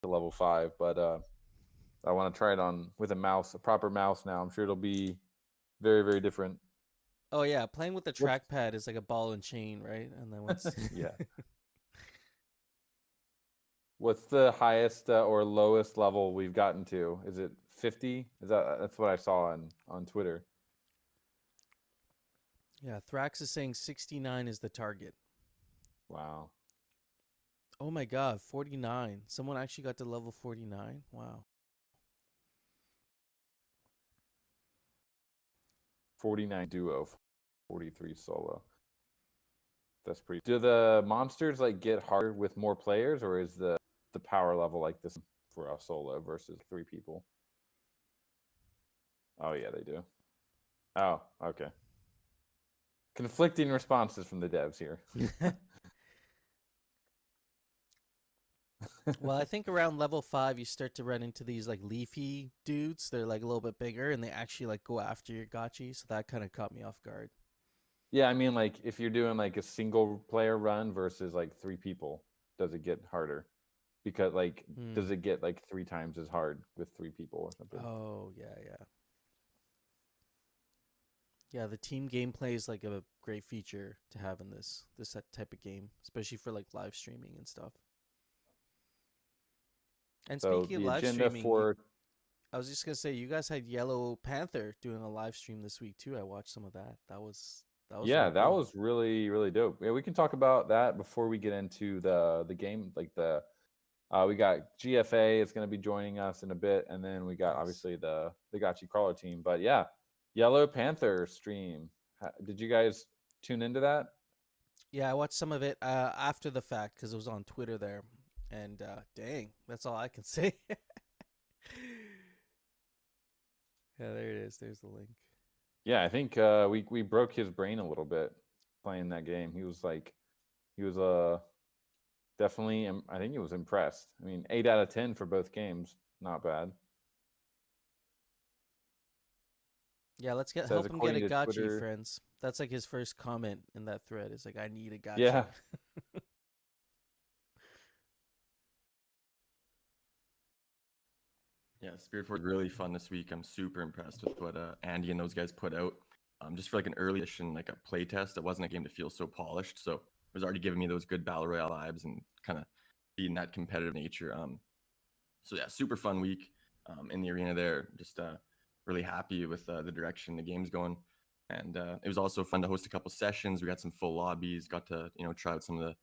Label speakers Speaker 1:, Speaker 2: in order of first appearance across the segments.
Speaker 1: to level 5, but I want to try it on with a mouse, a proper mouse now. I'm sure it'll be very, very different.
Speaker 2: Oh yeah, playing with the
Speaker 1: What's
Speaker 2: trackpad is like a ball and chain, right? And then once
Speaker 1: yeah. What's the highest or lowest level we've gotten to? Is it 50? That's what I saw on Twitter.
Speaker 2: yeah, Thrax is saying 69 is the target.
Speaker 1: Wow.
Speaker 2: Oh my god, 49. Someone actually got to level 49. Wow.
Speaker 1: 49 duo, 43 solo. That's pretty. Do the monsters like get harder with more players, or is the power level like this for a solo versus 3 people? Oh yeah, they do. Oh, okay. Conflicting responses from the devs here.
Speaker 2: Well, I think around level 5 you start to run into these like leafy dudes. They're like a little bit bigger and they actually like go after your gotchi, so that kind of caught me off guard.
Speaker 1: Yeah, I mean, like if you're doing like a single player run versus like 3 people, does it get harder? Because like,
Speaker 2: Hmm.
Speaker 1: does it get like 3 times as hard with 3 people or something?
Speaker 2: Oh, yeah, yeah. Yeah, the team gameplay is like a great feature to have in this type of game, especially for like live streaming and stuff. And
Speaker 1: So
Speaker 2: speaking of
Speaker 1: the
Speaker 2: live
Speaker 1: agenda
Speaker 2: streaming,
Speaker 1: for
Speaker 2: I was just gonna say you guys had Yellow Panther doing a live stream this week too. I watched some of that. That was
Speaker 1: yeah,
Speaker 2: really
Speaker 1: that
Speaker 2: cool.
Speaker 1: was really really dope. Yeah, we can talk about that before we get into the game. Like we got GFA is going to be joining us in a bit, and then we got
Speaker 2: Nice.
Speaker 1: obviously the Gotchi crawler team. But yeah, Yellow Panther stream. Did you guys tune into that?
Speaker 2: Yeah, I watched some of it after the fact because it was on Twitter there, and dang, that's all I can say. Yeah, there it is. There's the link.
Speaker 1: Yeah, I think we broke his brain a little bit playing that game. He was like he was definitely I think he was impressed. I mean, 8 out of 10 for both games, not bad.
Speaker 2: Yeah, let's get
Speaker 1: Says
Speaker 2: help him get a
Speaker 1: according to
Speaker 2: gotchi,
Speaker 1: Twitter.
Speaker 2: friends. That's like his first comment in that thread. Is like, I need a
Speaker 1: Yeah,
Speaker 2: gotchi.
Speaker 3: Yeah, Spirit Force really fun this week. I'm super impressed with what Andy and those guys put out. Just for like an early edition, like a play test, it wasn't a game to feel so polished. So it was already giving me those good battle royale vibes and kind of being that competitive nature. So yeah, super fun week in the arena there. Just really happy with the direction the game's going. And it was also fun to host a couple sessions. We got some full lobbies, got to try out some of the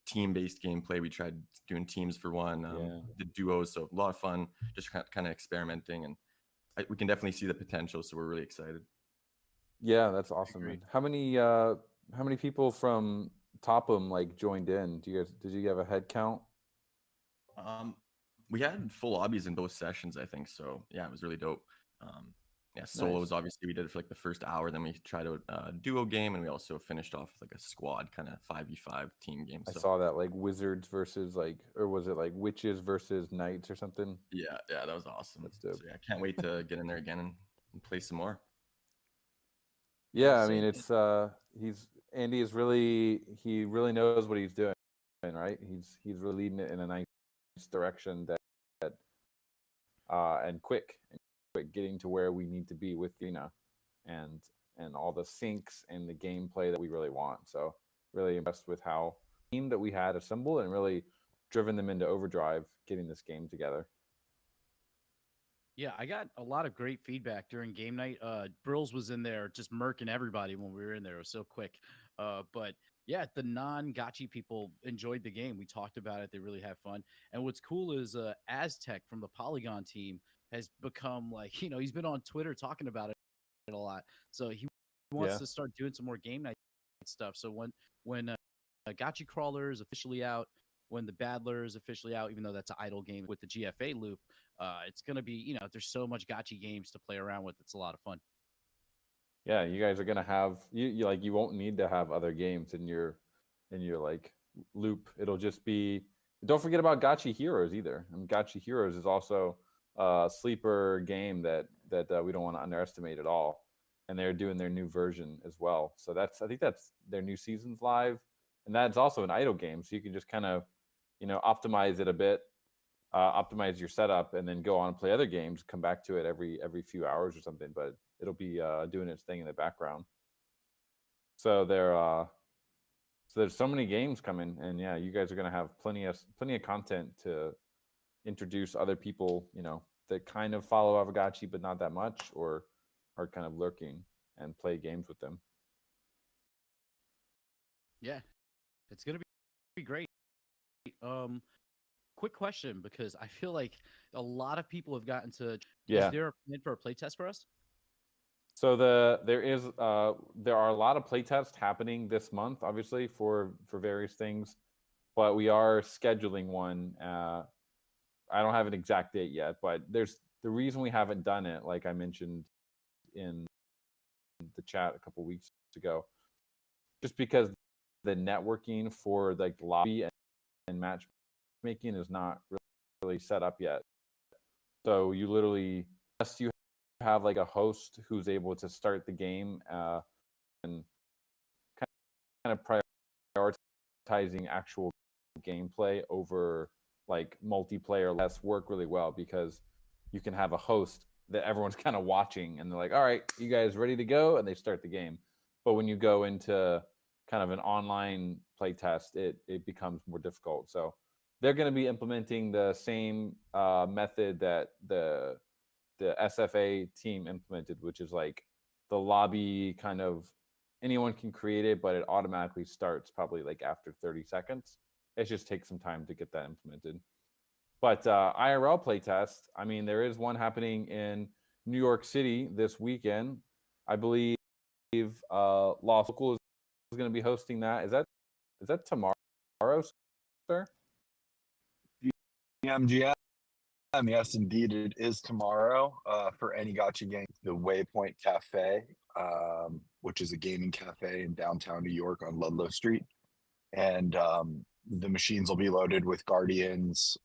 Speaker 3: team-based gameplay. We tried doing teams for one,
Speaker 1: yeah,
Speaker 3: the duos, so a lot of fun, just kind of experimenting, and we can definitely see the potential. So we're really excited.
Speaker 1: yeah. That's
Speaker 3: I
Speaker 1: awesome,
Speaker 3: agree.
Speaker 1: man. How many people from Topham like joined in? Did you have a head count?
Speaker 3: Um, we had full lobbies in both sessions, I think. So yeah, it was really dope. Um, yeah,
Speaker 1: Nice.
Speaker 3: solos obviously we did it for like the first hour. Then we tried out a duo game, and we also finished off with like a squad kind of 5v5 team game.
Speaker 1: I
Speaker 3: So
Speaker 1: saw that like wizards versus like, or was it like witches versus knights or something?
Speaker 3: yeah, that was awesome.
Speaker 1: That's dope.
Speaker 3: So yeah, I can't wait to get in there again and play some more.
Speaker 2: Yeah,
Speaker 1: Yeah, I mean
Speaker 2: same.
Speaker 1: it's he's Andy is really he really knows what he's doing, right? He's really leading it in a nice direction that and quick getting to where we need to be with Dina and all the syncs and the gameplay that we really want. So really impressed with how team that we had assembled and really driven them into overdrive getting this game together.
Speaker 4: Yeah, I got a lot of great feedback during game night. Brills was in there just murking everybody when we were in there. It was so quick. But yeah, the non-gotchi people enjoyed the game. We talked about it. They really had fun. And what's cool is Aztec from the Polygon team has become like, he's been on Twitter talking about it a lot. So he wants
Speaker 1: Yeah.
Speaker 4: to start doing some more game night stuff. So when Gotchi Crawler is officially out, when the Battler is officially out, even though that's an idle game with the GFA loop, it's going to be, there's so much gotcha games to play around with. It's a lot of fun.
Speaker 1: Yeah, you guys are gonna have you like you won't need to have other games in your like loop. It'll just be don't forget about Gotchi Heroes either. I mean Gotchi Heroes is also a sleeper game that we don't want to underestimate at all. And they're doing their new version as well. So that's I think that's their new season's live. And that's also an idle game. So you can just kind of, optimize it a bit optimize your setup, and then go on and play other games. Come back to it every few hours or something, but it'll be doing its thing in the background. So there's so many games coming, and yeah, you guys are gonna have plenty of content to introduce other people, that kind of follow Aavegotchi but not that much, or are kind of lurking, and play games with them.
Speaker 4: Yeah, it's gonna be great. Quick question, because I feel like a lot of people have gotten to.
Speaker 1: Yeah.
Speaker 4: Is there a plan for a playtest for us?
Speaker 1: So there are a lot of playtests happening this month, obviously for various things, but we are scheduling one. I don't have an exact date yet, but there's the reason we haven't done it, like I mentioned in the chat a couple weeks ago, just because the networking for like lobby and matchmaking is not really set up yet. So you literally, unless you have like a host who's able to start the game and kind of prioritizing actual gameplay over like multiplayer, less work really well, because you can have a host that everyone's kind of watching and they're like, all right, you guys ready to go? And they start the game. But when you go into kind of an online play test, it becomes more difficult. So they're going to be implementing the same method that the SFA team implemented, which is like the lobby kind of, anyone can create it, but it automatically starts probably like after 30 seconds. It just takes some time to get that implemented. But IRL playtest, I mean, there is one happening in New York City this weekend. I believe Local is going to be hosting that. Is that tomorrow, sir?
Speaker 5: MGM, yes, indeed, it is tomorrow for any gotcha game. The Waypoint Cafe, which is a gaming cafe in downtown New York on Ludlow Street. And the machines will be loaded with Guardians,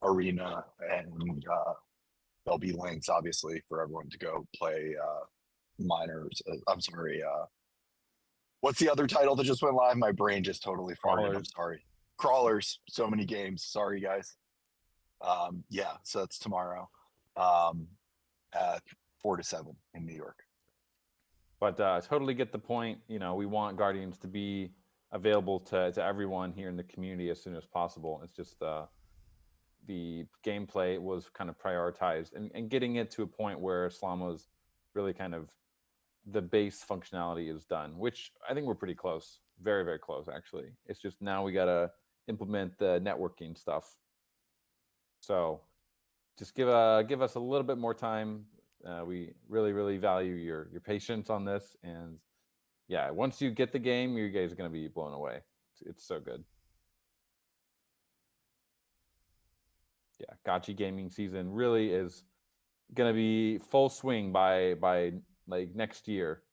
Speaker 5: Arena, and there'll be links, obviously, for everyone to go play miners. I'm sorry. What's the other title that just went live? My brain just totally farted. I'm sorry. Crawlers. So many games. Sorry, guys. Yeah, so that's tomorrow at 4 to 7 in New York.
Speaker 1: But totally get the point. We want Guardians to be available to everyone here in the community as soon as possible. It's just the gameplay was kind of prioritized, and getting it to a point where Slama's really kind of the base functionality is done, which I think we're pretty close. Very, very close, actually. It's just now we got to implement the networking stuff. So just give us a little bit more time. We really, really value your patience on this. And yeah, once you get the game, you guys are going to be blown away. It's so good. Yeah, Gotchi gaming season really is going to be full swing by like next year.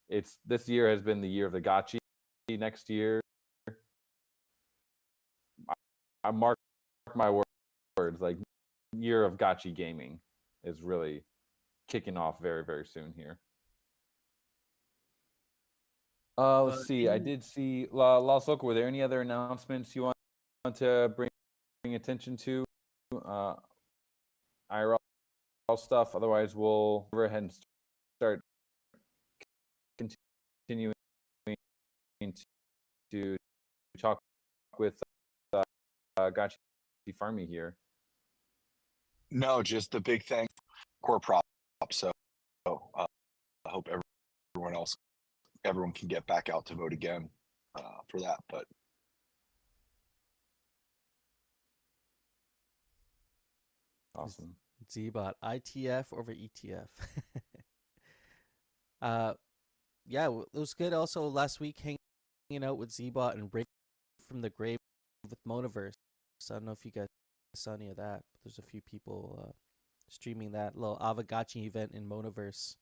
Speaker 1: This year has been the year of the Gotchi. Next year, I mark my words, like year of Gotchi gaming is really kicking off very, very soon here. Let's see. I did see Lost Local. Were there any other announcements you want to bring attention to? IRL stuff. Otherwise, we'll go ahead and start continuing to talk with Gotchi Farmy here.
Speaker 5: No, just the big thing, core prop. So I hope everyone can get back out to vote again for that. But
Speaker 1: awesome.
Speaker 2: Z-Bot, ITF over ETF. Yeah, it was good. Also, last week hanging out with Z-Bot and Rick from the Grave with Monaverse. So I don't know if you guys saw any of that, but there's a few people streaming that little Aavegotchi event in Monaverse,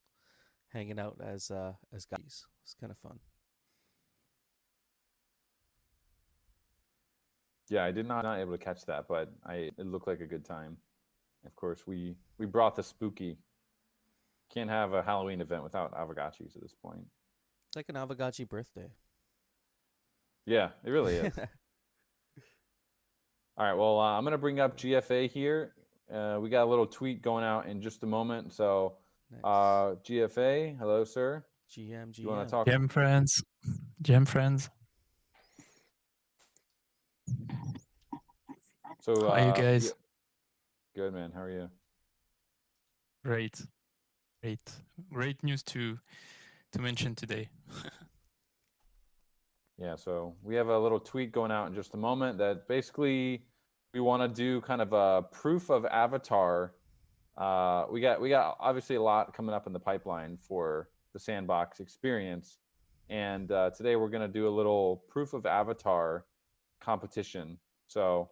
Speaker 2: hanging out as guys. It's kind of fun.
Speaker 1: Yeah, I did not able to catch that, but it looked like a good time. Of course, we brought the spooky. Can't have a Halloween event without Aavegotchis at this point.
Speaker 2: It's like an Aavegotchi birthday.
Speaker 1: Yeah, it really is. All right. Well, I'm gonna bring up GFA here. We got a little tweet going out in just a moment. So,
Speaker 2: Nice.
Speaker 1: GFA, hello, sir.
Speaker 2: GM,
Speaker 1: You want to
Speaker 2: GM.
Speaker 1: talk?
Speaker 6: Gem friends, gem friends.
Speaker 1: So,
Speaker 6: How are you guys?
Speaker 1: good, man. How are you?
Speaker 6: Great, great news to mention today.
Speaker 1: Yeah. So we have a little tweet going out in just a moment that basically we want to do kind of a proof of avatar. We got obviously a lot coming up in the pipeline for the sandbox experience, and today we're gonna do a little proof of avatar competition. So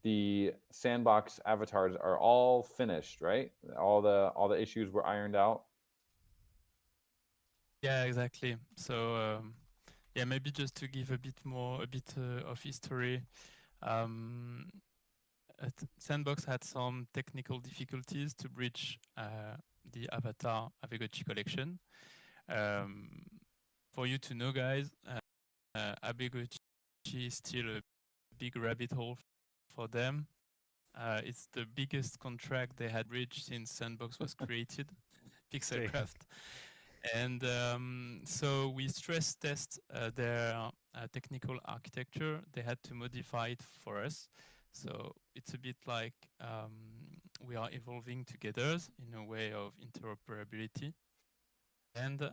Speaker 1: the sandbox avatars are all finished, right? All the issues were ironed out.
Speaker 6: Yeah, exactly. So yeah, maybe just to give a bit of history. Sandbox had some technical difficulties to bridge the Avatar Aavegotchi collection. For you to know, guys, Aavegotchi is still a big rabbit hole for them. It's the biggest contract they had reached since Sandbox was created, Pixelcraft. And so we stress test their technical architecture. They had to modify it for us. So it's a bit like we are evolving together in a way of interoperability. And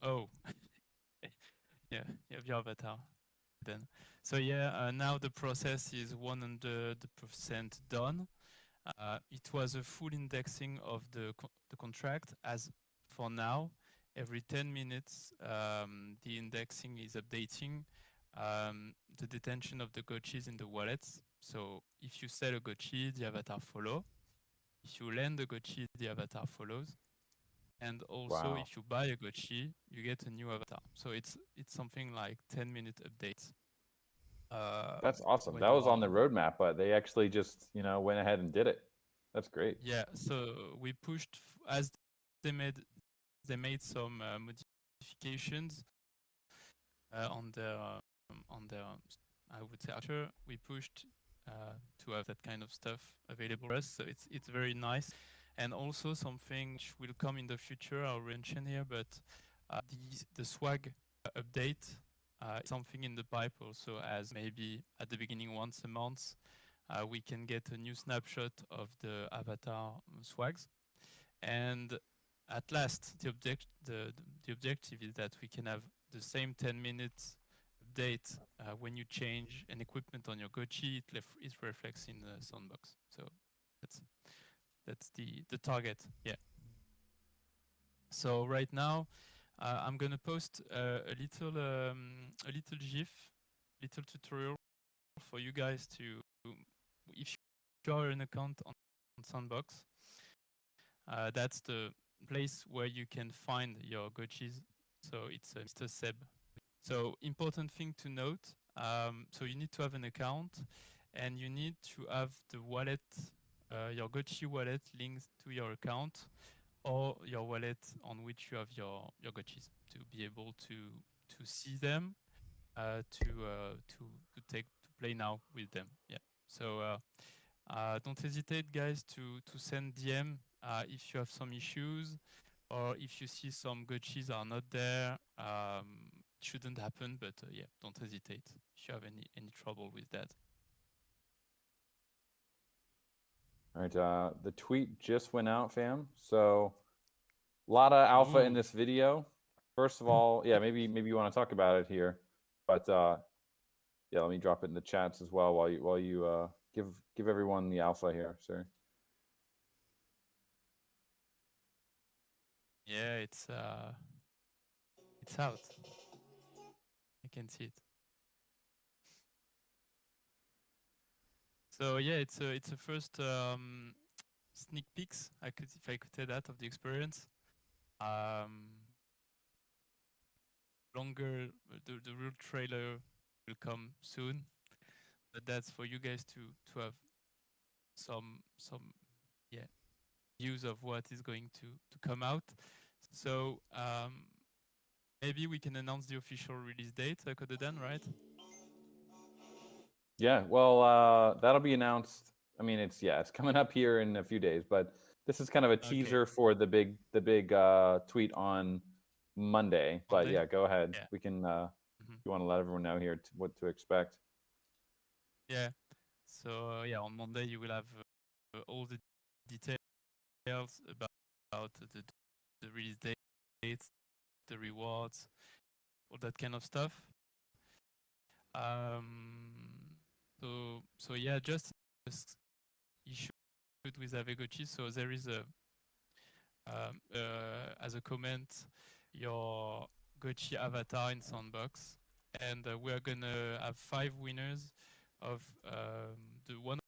Speaker 6: oh, yeah, you have your avatar then. So yeah, now the process is 100% done. It was a full indexing of the contract. As for now, every 10 minutes, the indexing is updating the detention of the Gotchis in the wallets. So if you sell a Gotchi, the avatar follow. If you lend a Gotchi, the avatar follows. And also,
Speaker 1: Wow.
Speaker 6: if you buy a Gotchi, you get a new avatar. So it's something like 10-minute updates.
Speaker 1: That's awesome.
Speaker 6: When
Speaker 1: That
Speaker 6: you
Speaker 1: was
Speaker 6: are
Speaker 1: on the roadmap, but they actually just went ahead and did it. That's great.
Speaker 6: Yeah, so we pushed as they made some modifications on their I would say architecture. We pushed to have that kind of stuff available for us. So it's very nice, and also something which will come in the future. I'll mention here, but the swag update is something in the pipe also, as maybe at the beginning once a month. We can get a new snapshot of the avatar swags. And at last, the objective is that we can have the same 10 minutes update when you change an equipment on your Gotchi, it reflects in the sandbox. So that's the target. Yeah. So right now, I'm gonna post a little GIF, little tutorial for you guys to, if you are an account on Sandbox, that's the place where you can find your Gotchis. So it's Mr. Seb. So important thing to note. So you need to have an account, and you need to have the wallet, your Gotchi wallet linked to your account, or your wallet on which you have your Gotchis to be able to see them, to play now with them. Yeah. So don't hesitate, guys, to send DM if you have some issues, or if you see some Gotchis are not there. Shouldn't happen, but yeah, don't hesitate if you have any trouble with that.
Speaker 1: All right, the tweet just went out, fam. So a lot of alpha in this video. First of all, yeah, maybe you want to talk about it here, but yeah, let me drop it in the chats as well while you give everyone the alpha here, sir.
Speaker 6: Yeah, it's out. I can see it. So yeah, it's a first sneak peeks. If I could say that, of the experience. Longer, the real trailer will come soon, but that's for you guys to have some yeah views of what is going to come out. So maybe we can announce the official release date, Kododan, right?
Speaker 1: Yeah, well, that'll be announced. I mean, it's coming up here in a few days, but this is kind of a
Speaker 6: Okay.
Speaker 1: teaser for the big tweet on Monday. But
Speaker 6: Monday?
Speaker 1: yeah, go ahead.
Speaker 6: Yeah.
Speaker 1: We can
Speaker 6: Mhm.
Speaker 1: you want to let everyone know here what to expect.
Speaker 6: Yeah. So yeah, on Monday you will have all the details about the release dates, the rewards, all that kind of stuff. So yeah, just issue with Aavegotchi. So there is a as a comment your Gotchi avatar in Sandbox, and we are gonna have 5 winners of the one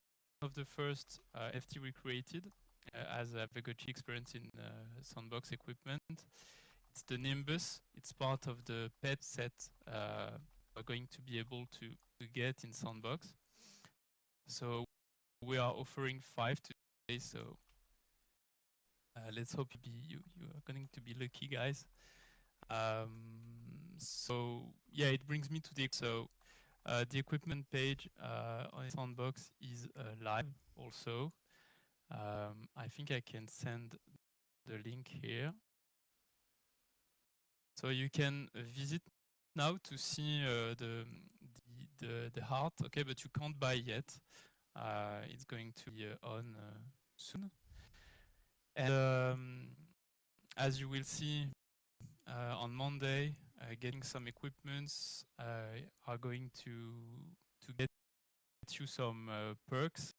Speaker 6: of the first FT we created as a Aavegotchi experience in Sandbox equipment. It's the Nimbus. It's part of the pet set we're going to be able to get in Sandbox. So we are offering 5 today. So let's hope you are going to be lucky, guys. So yeah, it brings me to the equipment page on Sandbox is live also. I think I can send the link here. So you can visit now to see the heart, okay, but you can't buy yet. It's going to be on soon. And as you will see on Monday, getting some equipments are going to get you some perks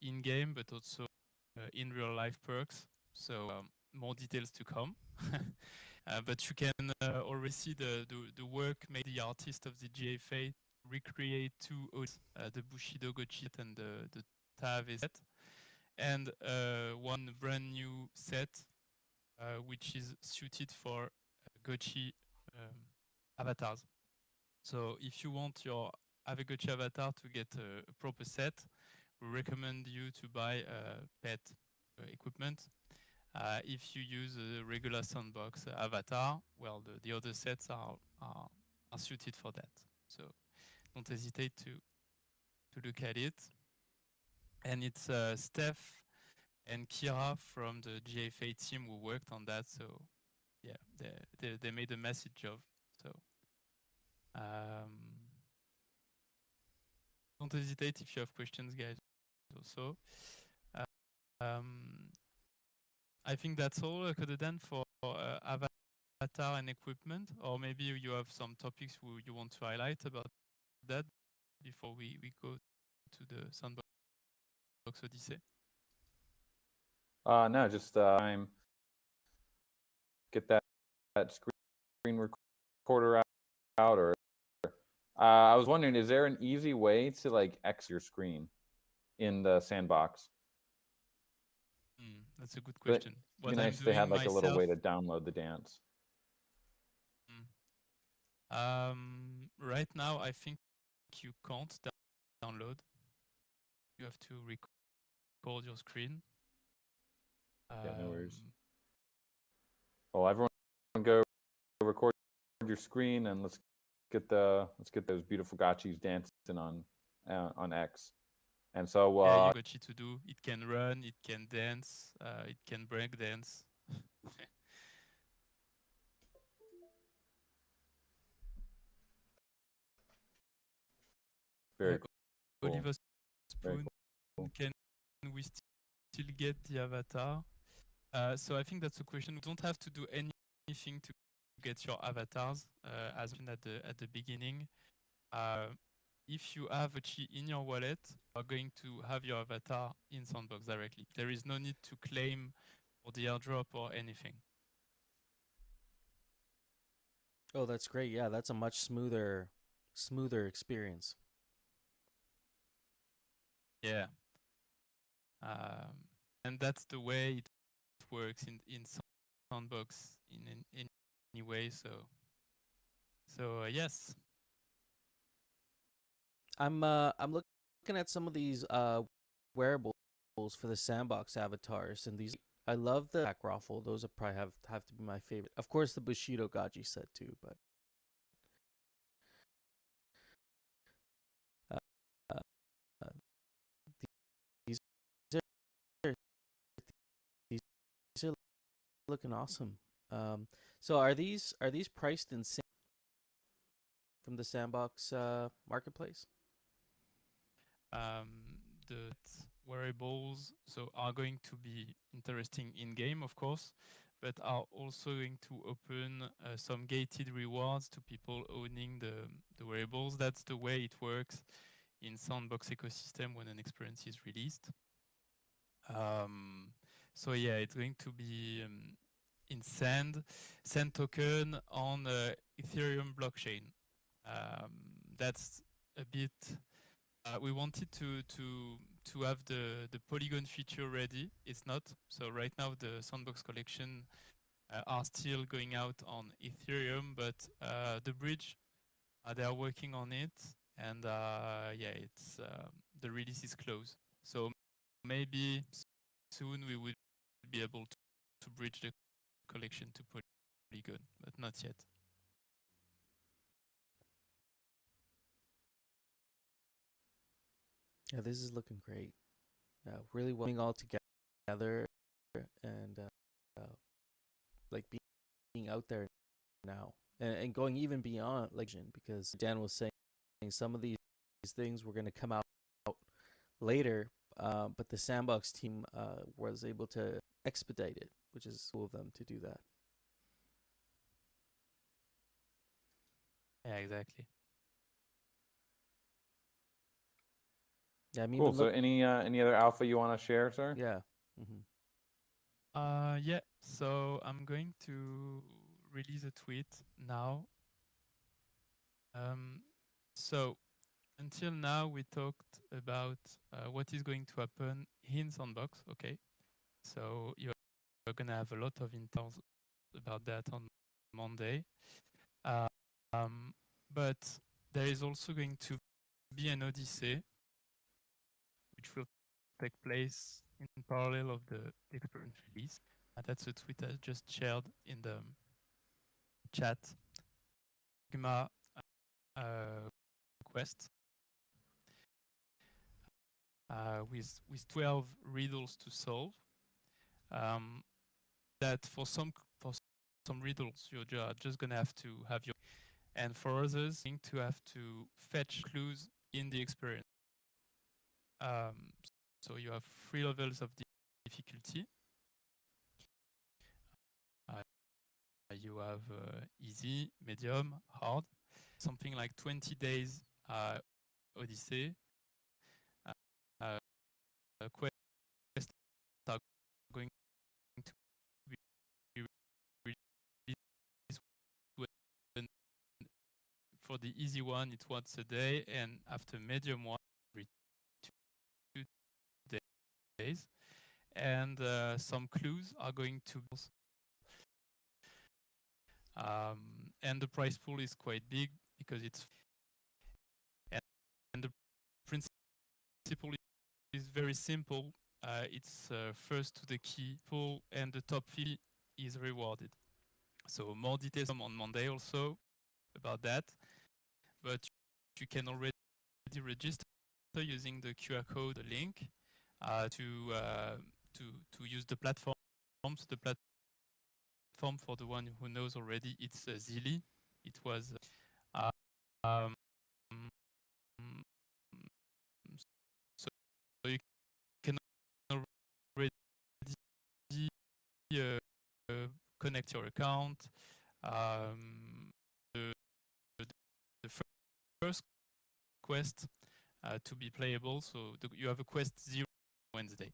Speaker 6: in game, but also in real life perks. So more details to come. But you can already see the work made the artist of the GFA recreate 2 OGs, the Bushido Gotchi and the Taave set, and one brand new set which is suited for Gotchi avatars. So if you want your Aavegotchi avatar to get a proper set, we recommend you to buy pet equipment. If you use a regular Sandbox avatar, well, the other sets are suited for that. So don't hesitate to look at it. And it's Steph and Kira from the GFA team who worked on that. So yeah, they made a massive job. So don't hesitate if you have questions, guys. Also, I think that's all, Kododan, for avatar and equipment. Or maybe you have some topics you want to highlight about that before we go to the Sandbox Odyssey.
Speaker 1: No, just time get that screen recorder out, or I was wondering, is there an easy way to like X your screen in the sandbox?
Speaker 6: That's a good question.
Speaker 1: It'd be nice if they had like a little way to download the dance.
Speaker 6: Right now, I think you can't download. You have to record your screen.
Speaker 1: Yeah, no worries. Well, everyone go record your screen, and let's get those beautiful Gotchis dancing on X. And so
Speaker 6: yeah, you Gotchi to do. It can run, it can dance, it can break dance.
Speaker 1: very cool.
Speaker 6: Oliver Spoon, cool. Can we still get the avatar? So I think that's a question. We don't have to do anything to get your avatars, as mentioned at the beginning. If you have a Gotchi in your wallet, you are going to have your avatar in Sandbox directly. There is no need to claim for the airdrop or anything.
Speaker 2: Oh, that's great. Yeah, that's a much smoother experience.
Speaker 6: Yeah. And that's the way it works in Sandbox in any way. So yes.
Speaker 2: I'm looking at some of these wearables for the Sandbox avatars, and these I love the back raffle. Those would probably have to be my favorite. Of course, the Bushido Gotchi set too, but looking awesome. So are these priced in from the Sandbox marketplace?
Speaker 6: The wearables are going to be interesting in game, of course, but are also going to open some gated rewards to people owning the wearables. That's the way it works in Sandbox ecosystem when an experience is released. So yeah, it's going to be in Sand token on Ethereum blockchain. That's a bit. We wanted to have the Polygon feature ready. It's not. So right now the Sandbox collection are still going out on Ethereum, but the bridge they are working on it, and yeah, it's the release is close. So maybe soon we will be able to bridge the collection to Polygon, but not yet.
Speaker 2: Yeah, this is looking great. Really well all together, and like being out there now, and going even beyond like because Dan was saying some of these things were going to come out later, but the Sandbox team was able to expedite it, which is cool of them to do that.
Speaker 6: Yeah, exactly.
Speaker 2: Yeah, I mean,
Speaker 1: Cool. So any other alpha you want to share, sir?
Speaker 2: Yeah.
Speaker 6: Yeah. So I'm going to release a tweet now. So until now we talked about what is going to happen in Sandbox. Okay. So you're gonna have a lot of intels about that on Monday. But there is also going to be an Odyssey, which will take place in parallel of the experience release. That's a tweet I just shared in the chat. Sigma quest with 12 riddles to solve. That for some riddles you're just gonna have to have your, and for others you to have to fetch clues in the experience. So you have 3 levels of difficulty. You have easy, medium, hard. Something like 20 days Odyssey. Quests are going to be released for the easy one, it's once a day, and after medium one, every 2 days. And some clues are going to be. And the price pool is quite big because it's, and the principle is very simple. It's first to the key pool, and the top fee is rewarded. So more details on Monday also about that, but you can already register using the QR code link to use the platform. So the platform, for the one who knows already, it's Zilli. It was so you can already connect your account. The first quest to be playable, so you have a quest 0 Wednesday.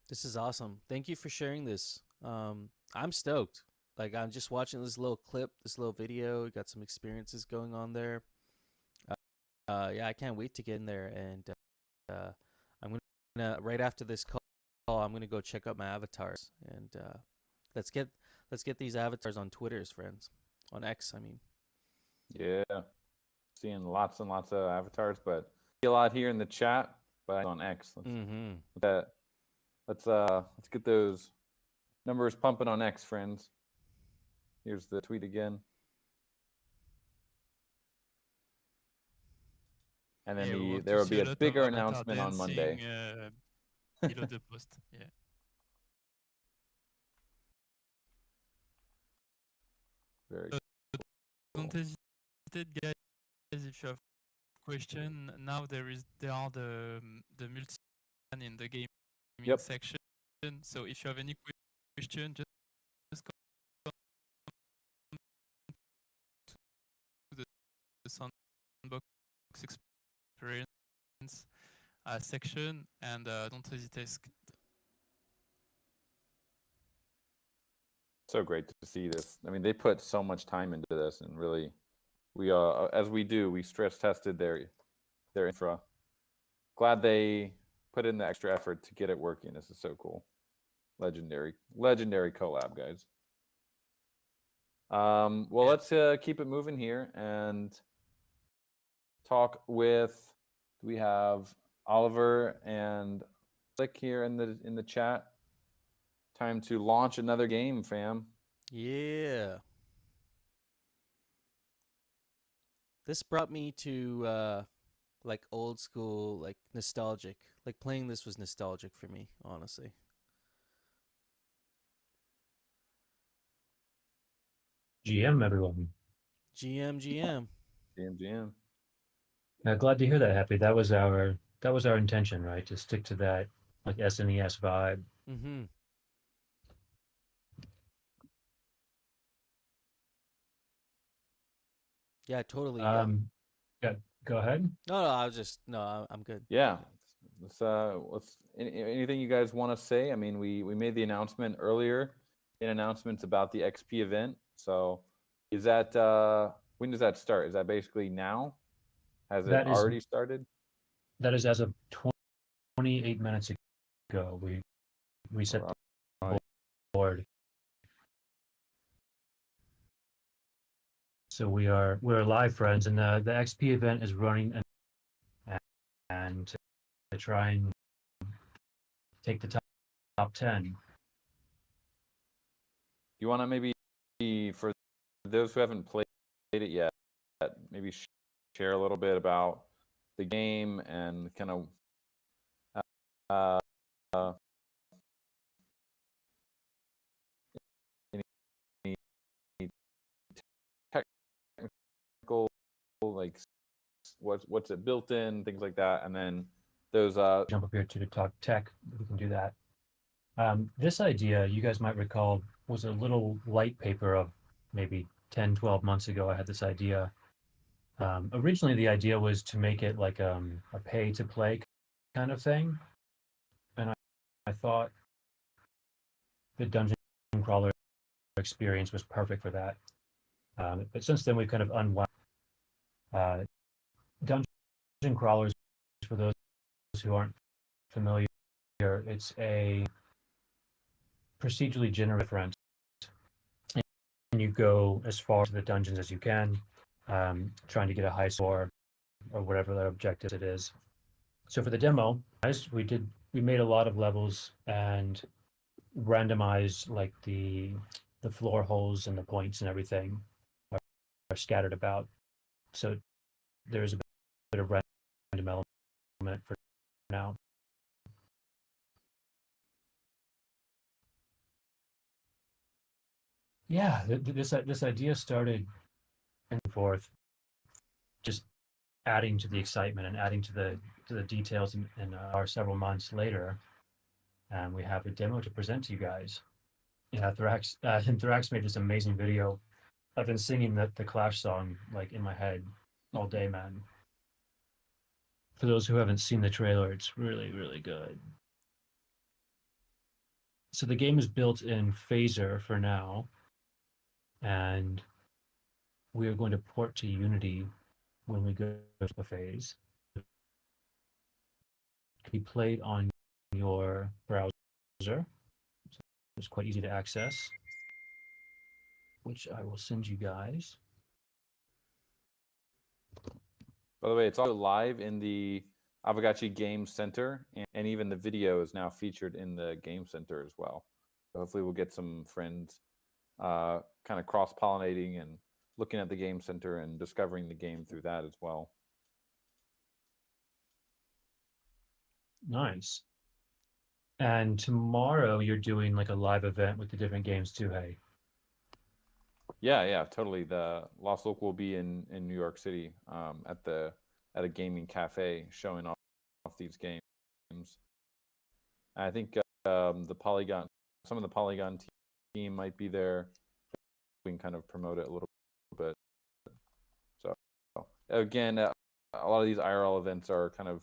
Speaker 2: This is awesome. Thank you for sharing this. I'm stoked. Like, I'm just watching this little clip, this little video. We got some experiences going on there. Yeah, I can't wait to get in there. And I'm gonna right after this call, I'm gonna go check out my avatars. And let's get these avatars on Twitter's, friends. On X, I mean.
Speaker 1: Yeah, seeing lots and lots of avatars, but a lot here in the chat. But on X, let's get those numbers pumping on X, friends. Here's the tweet again. And then there will be a bigger announcement on Monday.
Speaker 6: below the post. Yeah.
Speaker 1: Very
Speaker 6: So
Speaker 1: cool.
Speaker 6: don't hesitate, guys, if you have question. Now there are the multi in the gaming
Speaker 1: Yep.
Speaker 6: section. So if you have any question, just come to the sandbox experience section and don't hesitate.
Speaker 1: So great to see this. I mean, they put so much time into this, and really, we as we do, we stress tested their infra. Glad they put in the extra effort to get it working. This is so cool. Legendary collab, guys. Well, let's keep it moving here and talk with. We have Oliver and Click here in the chat. Time to launch another game, fam.
Speaker 2: Yeah. This brought me to like old school, like nostalgic. Like playing this was nostalgic for me, honestly.
Speaker 7: GM, everyone.
Speaker 2: GM.
Speaker 1: GM.
Speaker 7: Glad to hear that, Happy. That was our intention, right? To stick to that like SNES vibe.
Speaker 2: Mm-hmm. Yeah, totally.
Speaker 7: Yeah, go ahead.
Speaker 2: No, I was just I'm good.
Speaker 1: Yeah. Let's anything you guys want to say? I mean, we made the announcement earlier in announcements about the XP event. So is that when does that start? Is that basically now? Has it already started?
Speaker 7: That is as of 28 minutes ago. We set the board. So we're live, friends, and the XP event is running, and to try and take the top 10.
Speaker 1: You want to maybe, for those who haven't played it yet, maybe share a little bit about the game and kind of any technical, like what's it built in, things like that, and then those
Speaker 7: jump up here to talk tech. We can do that. This idea, you guys might recall, was a little white paper of maybe 10, 12 months ago. I had this idea. Originally, the idea was to make it like a pay-to-play kind of thing. And I thought the dungeon crawler experience was perfect for that. But since then, we've kind of unwound. Dungeon crawlers, for those who aren't familiar, it's a procedurally generated reference, and you go as far to the dungeons as you can, trying to get a high score or whatever the objective it is. So for the demo, guys, we made a lot of levels and randomized like the floor holes and the points and everything are scattered about. So there's a bit of random element for now. Yeah, this idea started and forth, just adding to the excitement and adding to the details, and our several months later, we have a demo to present to you guys. Yeah, Thrax made this amazing video. I've been singing the Clash song like in my head all day, man. For those who haven't seen the trailer, it's really, really good. So the game is built in Phaser for now, and we are going to port to Unity when we go to a phase. It can be played on your browser. So it's quite easy to access, which I will send you guys.
Speaker 1: By the way, it's also live in the Aavegotchi Game Center, and even the video is now featured in the Game Center as well. So hopefully we'll get some friends kind of cross-pollinating and looking at the Game Center and discovering the game through that as well.
Speaker 7: Nice. And tomorrow you're doing like a live event with the different games too, hey?
Speaker 1: Yeah, totally. The Lost Local will be in New York City, at a gaming cafe, showing off these games. I think some of the Polygon team might be there. We can kind of promote it a little bit. So again, a lot of these IRL events are kind of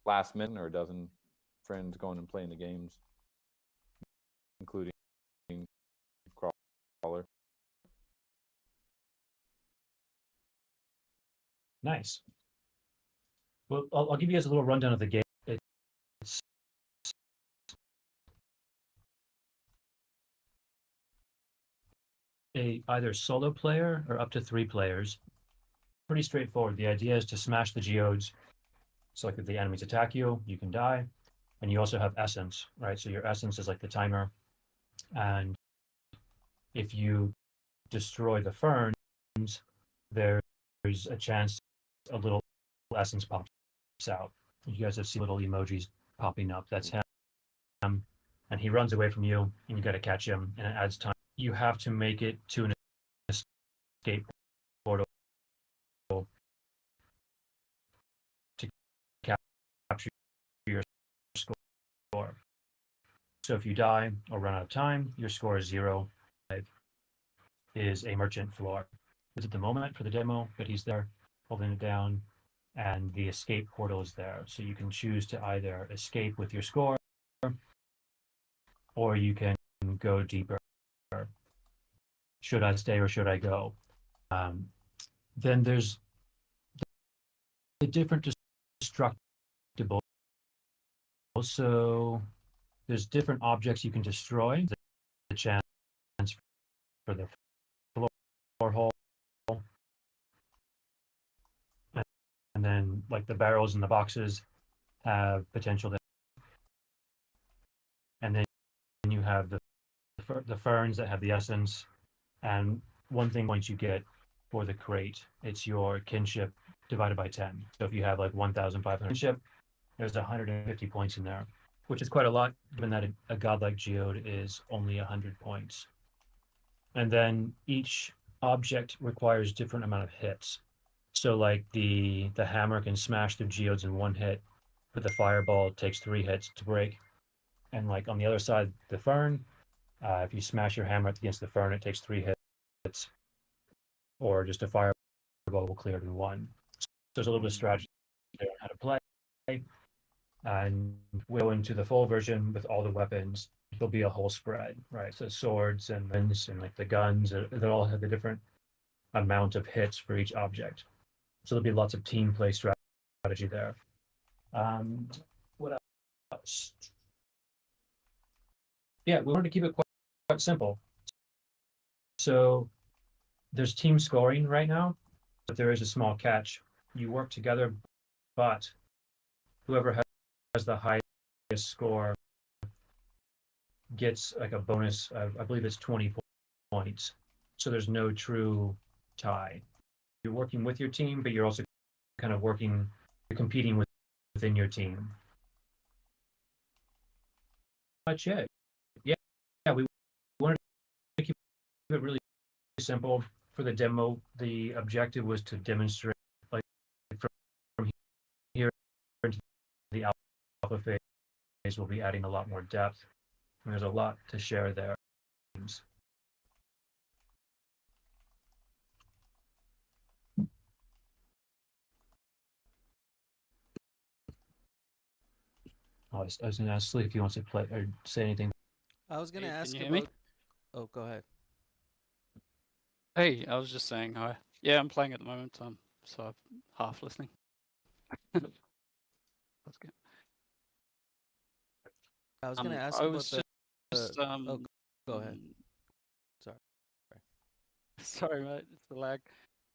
Speaker 1: last minute, or a dozen friends going and playing the games, including Crawler.
Speaker 7: Nice. Well, I'll give you guys a little rundown of the game. It's either solo player or up to 3 players. Pretty straightforward. The idea is to smash the geodes. So like if the enemies attack you, you can die. And you also have essence, right? So your essence is like the timer. And if you destroy the ferns, there's a chance a little essence pops out. You guys have seen little emojis popping up. That's him. And he runs away from you, and you got to catch him, and it adds time. You have to make it to an escape portal to capture your score. So if you die or run out of time, your score is 0. Is a merchant floor. Is at the moment for the demo, but he's there holding it down, and the escape portal is there. So you can choose to either escape with your score, or you can go deeper. Should I stay or should I go? Then there's the different destructibles. So there's different objects you can destroy. The chance for the floor hole, and then like the barrels and the boxes have potential there. And then you have the ferns that have the essence. And one thing once you get for the crate, it's your kinship divided by 10. So if you have like 1,500 kinship, there's 150 points in there, which is quite a lot, given that a godlike geode is only 100 points. And then each object requires different amount of hits. So like the hammer can smash through geodes in 1 hit, but the fireball takes 3 hits to break. And like on the other side, the fern, if you smash your hammer against the fern, it takes 3 hits, or just a fireball will clear it in 1. So there's a little bit of strategy there on how to play. And we'll go into the full version with all the weapons. There'll be a whole spread, right? So swords and like the guns, they all have a different amount of hits for each object. So there'll be lots of team play strategy there. What else? Yeah, we wanted to keep it quite simple. So there's team scoring right now, but there is a small catch. You work together, but whoever has the highest score gets like a bonus of, I believe it's 20 points. So there's no true tie. You're working with your team, but you're also kind of competing within your team. Much it. Yeah, we wanted to keep it really simple. For the demo, the objective was to demonstrate, like, from here into the alpha phase, we'll be adding a lot more depth. And there's a lot to share there. I was going to ask Slee if he wants to play or say anything.
Speaker 2: I was gonna
Speaker 8: Hey,
Speaker 2: ask
Speaker 8: can you hear me?
Speaker 2: about. Oh, go ahead.
Speaker 8: Hey, I was just saying hi. Yeah, I'm playing at the moment, so I'm half listening. That's good.
Speaker 2: I was gonna ask
Speaker 8: I
Speaker 2: about
Speaker 8: was
Speaker 2: the.
Speaker 8: just
Speaker 2: Oh, go ahead. Sorry.
Speaker 8: Sorry, mate, it's the lag.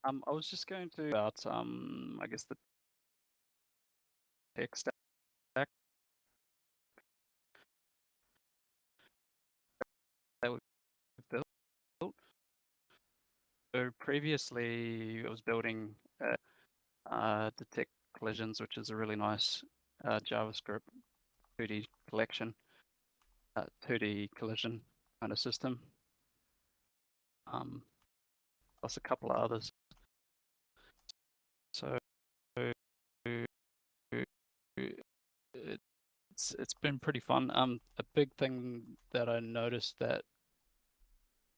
Speaker 8: I was just going to about I guess the tech stack that we've built. So previously, I was building detect collisions, which is a really nice JavaScript 2D collection. 2D collision kind of system. Plus a couple of others. So it's been pretty fun. A big thing that I noticed that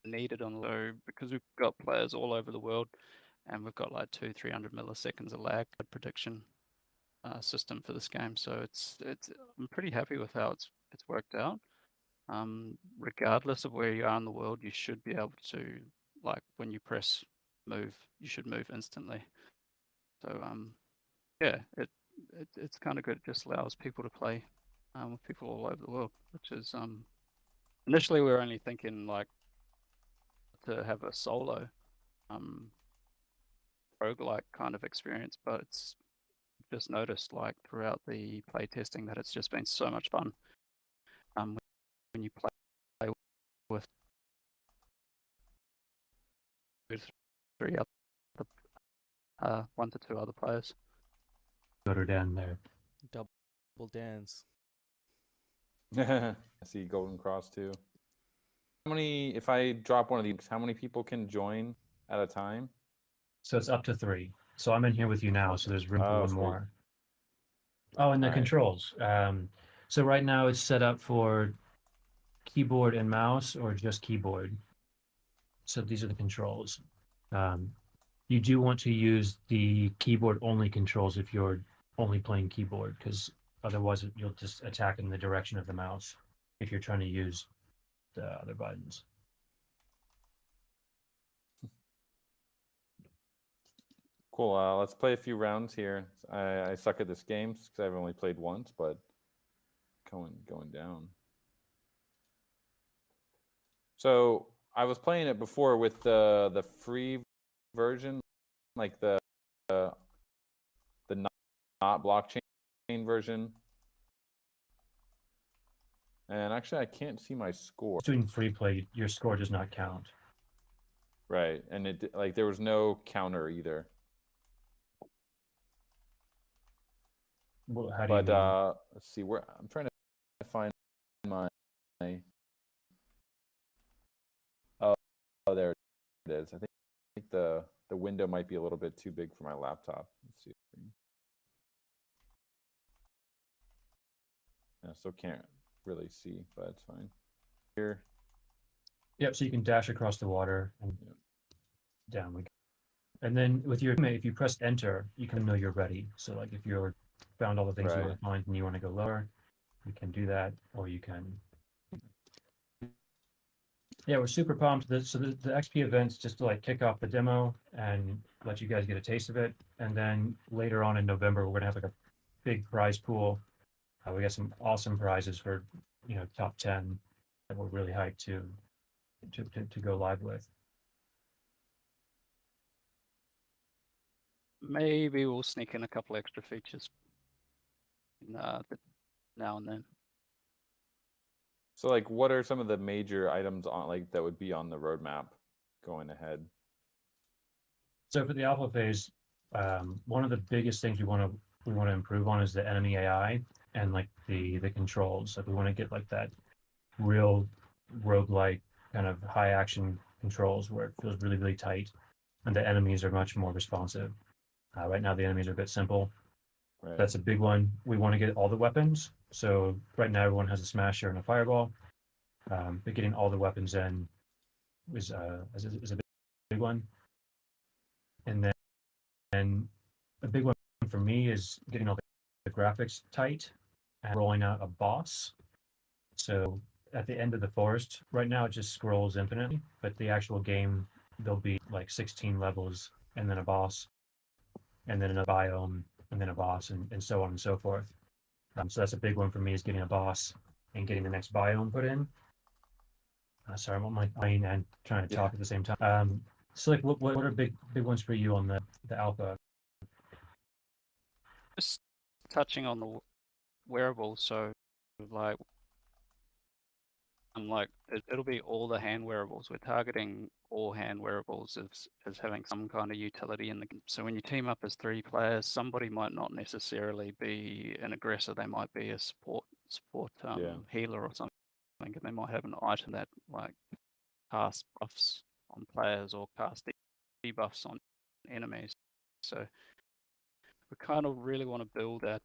Speaker 8: needed on low, because we've got players all over the world, and we've got like 200-300 milliseconds of lag prediction system for this game. So it's I'm pretty happy with how it's worked out. Regardless of where you are in the world, you should be able to, like, when you press move, you should move instantly. So yeah, it's kind of good. It just allows people to play with people all over the world, which is initially we were only thinking like to have a solo roguelike kind of experience, but it's just noticed like throughout the play testing that it's just been so much fun when you play with 3 other 1 to 2 other players.
Speaker 7: Go to Dan there.
Speaker 2: Double dance.
Speaker 1: I see Golden Cross too. How many? If I drop one of these, how many people can join at a time?
Speaker 7: So it's up to 3. So I'm in here with you now, so there's room for one
Speaker 1: sweet.
Speaker 7: more. Oh, and the
Speaker 1: All right.
Speaker 7: controls. So right now it's set up for keyboard and mouse or just keyboard. So these are the controls. You do want to use the keyboard only controls if you're only playing keyboard, because otherwise you'll just attack in the direction of the mouse if you're trying to use the other buttons.
Speaker 1: Cool. Let's play a few rounds here. I suck at this game because I've only played once, but going down. So I was playing it before with the free version, like the not blockchain version. And actually, I can't see my score.
Speaker 7: Doing free play, your score does not count.
Speaker 1: Right, and it like there was no counter either.
Speaker 7: Well, how do you
Speaker 1: But
Speaker 7: mean?
Speaker 1: let's see where I'm trying to find my. Oh, there it is. I think the window might be a little bit too big for my laptop. Let's see. I still can't really see, but it's fine. Here.
Speaker 7: Yep. So you can dash across the water and down we go. And then with your teammate, if you press enter, you can know you're ready. So like if you're found all the things you want to find and you want to go lower, you can do that, or you can. Yeah, we're super pumped. So the XP events just to like kick off the demo and let you guys get a taste of it. And then later on in November, we're gonna have like a big prize pool. We got some awesome prizes for, top 10 that we're really hyped to go live with.
Speaker 8: Maybe we'll sneak in a couple extra features now and then.
Speaker 1: So like, what are some of the major items on like that would be on the roadmap going ahead?
Speaker 7: So for the alpha phase, one of the biggest things we want to improve on is the enemy AI and like the controls. Like we want to get like that real roguelike kind of high action controls where it feels really, really tight, and the enemies are much more responsive. Right now the enemies are a bit simple.
Speaker 1: Right.
Speaker 7: That's a big one. We want to get all the weapons. So right now everyone has a smasher and a fireball, but getting all the weapons in is a big one. And then a big one for me is getting all the graphics tight and rolling out a boss. So at the end of the forest, right now it just scrolls infinitely, but the actual game, there'll be like 16 levels and then a boss, and then a biome, and then a boss, and so on and so forth. So that's a big one for me, is getting a boss and getting the next biome put in. Sorry, I'm on my plane and trying to talk at the same time. So like, what are big ones for you on the alpha?
Speaker 8: Just touching on the wearables, so like it'll be all the hand wearables. We're targeting all hand wearables as having some kind of utility in the game. So when you team up as 3 players, somebody might not necessarily be an aggressor. They might be a support healer or something and they might have an item that like casts buffs on players or casts debuffs on enemies. So we kind of really want to build that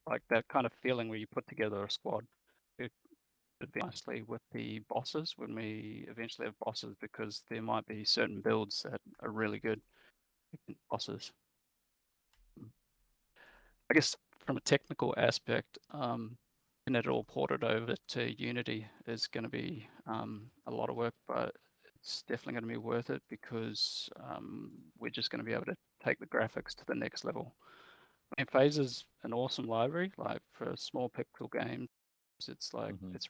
Speaker 8: like that kind of feeling where you put together a squad. It would be nicely with the bosses when we eventually have bosses, because there might be certain builds that are really good against bosses. I guess from a technical aspect, and it all ported over to Unity is going to be a lot of work, but it's definitely going to be worth it, because we're just going to be able to take the graphics to the next level. I mean, Phase is an awesome library, like for small pixel games. It's like it's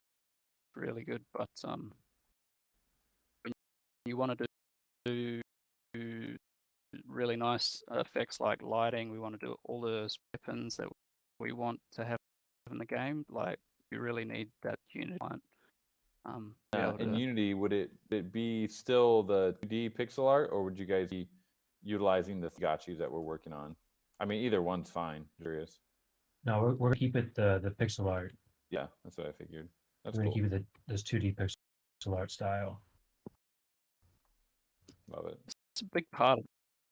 Speaker 8: really good, but when you want to do really nice effects like lighting, we want to do all the weapons that we want to have in the game. Like, you really need that Unity client.
Speaker 1: In Unity, would it be still the 2D pixel art, or would you guys be utilizing the Gotchis that we're working on? I mean, either one's fine. Curious.
Speaker 7: No, we're gonna keep it the pixel art.
Speaker 1: Yeah, that's what I figured. That's
Speaker 7: We're
Speaker 1: cool.
Speaker 7: gonna keep it this 2D pixel art style.
Speaker 1: Love it.
Speaker 8: It's a big part of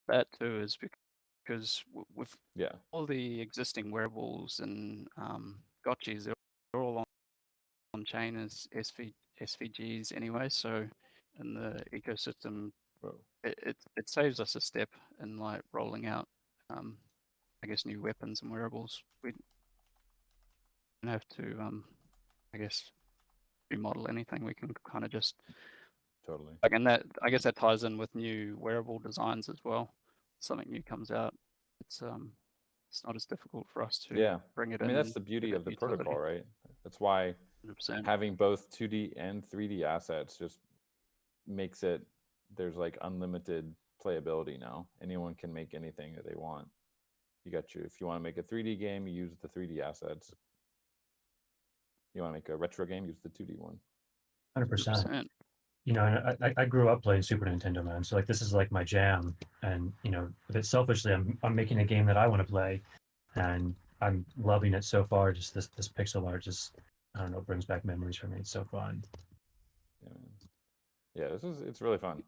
Speaker 8: that too, is because with
Speaker 1: Yeah,
Speaker 8: all the existing wearables and Gotchis, they're all on chain as SVGs anyway. So in the ecosystem, it saves us a step in like rolling out, I guess, new weapons and wearables. We don't have to, I guess, remodel anything. We can kind of just
Speaker 1: totally.
Speaker 8: like, and that, I guess that ties in with new wearable designs as well. Something new comes out, it's not as difficult for us to bring it in.
Speaker 1: I mean, that's the beauty of the protocol, right? That's why
Speaker 8: 100%.
Speaker 1: having both 2D and 3D assets just makes it, there's like unlimited playability now. Anyone can make anything that they want. You got your, if you want to make a 3D game, you use the 3D assets. You want to make a retro game, use the 2D one.
Speaker 7: 100%. You know, and I grew up playing Super Nintendo, man. So like, this is like my jam. And you know, a bit selfishly, I'm making a game that I want to play, and I'm loving it so far. Just this pixel art, just, I don't know, brings back memories for me. It's so fun.
Speaker 1: Yeah, man. Yeah, it's really fun.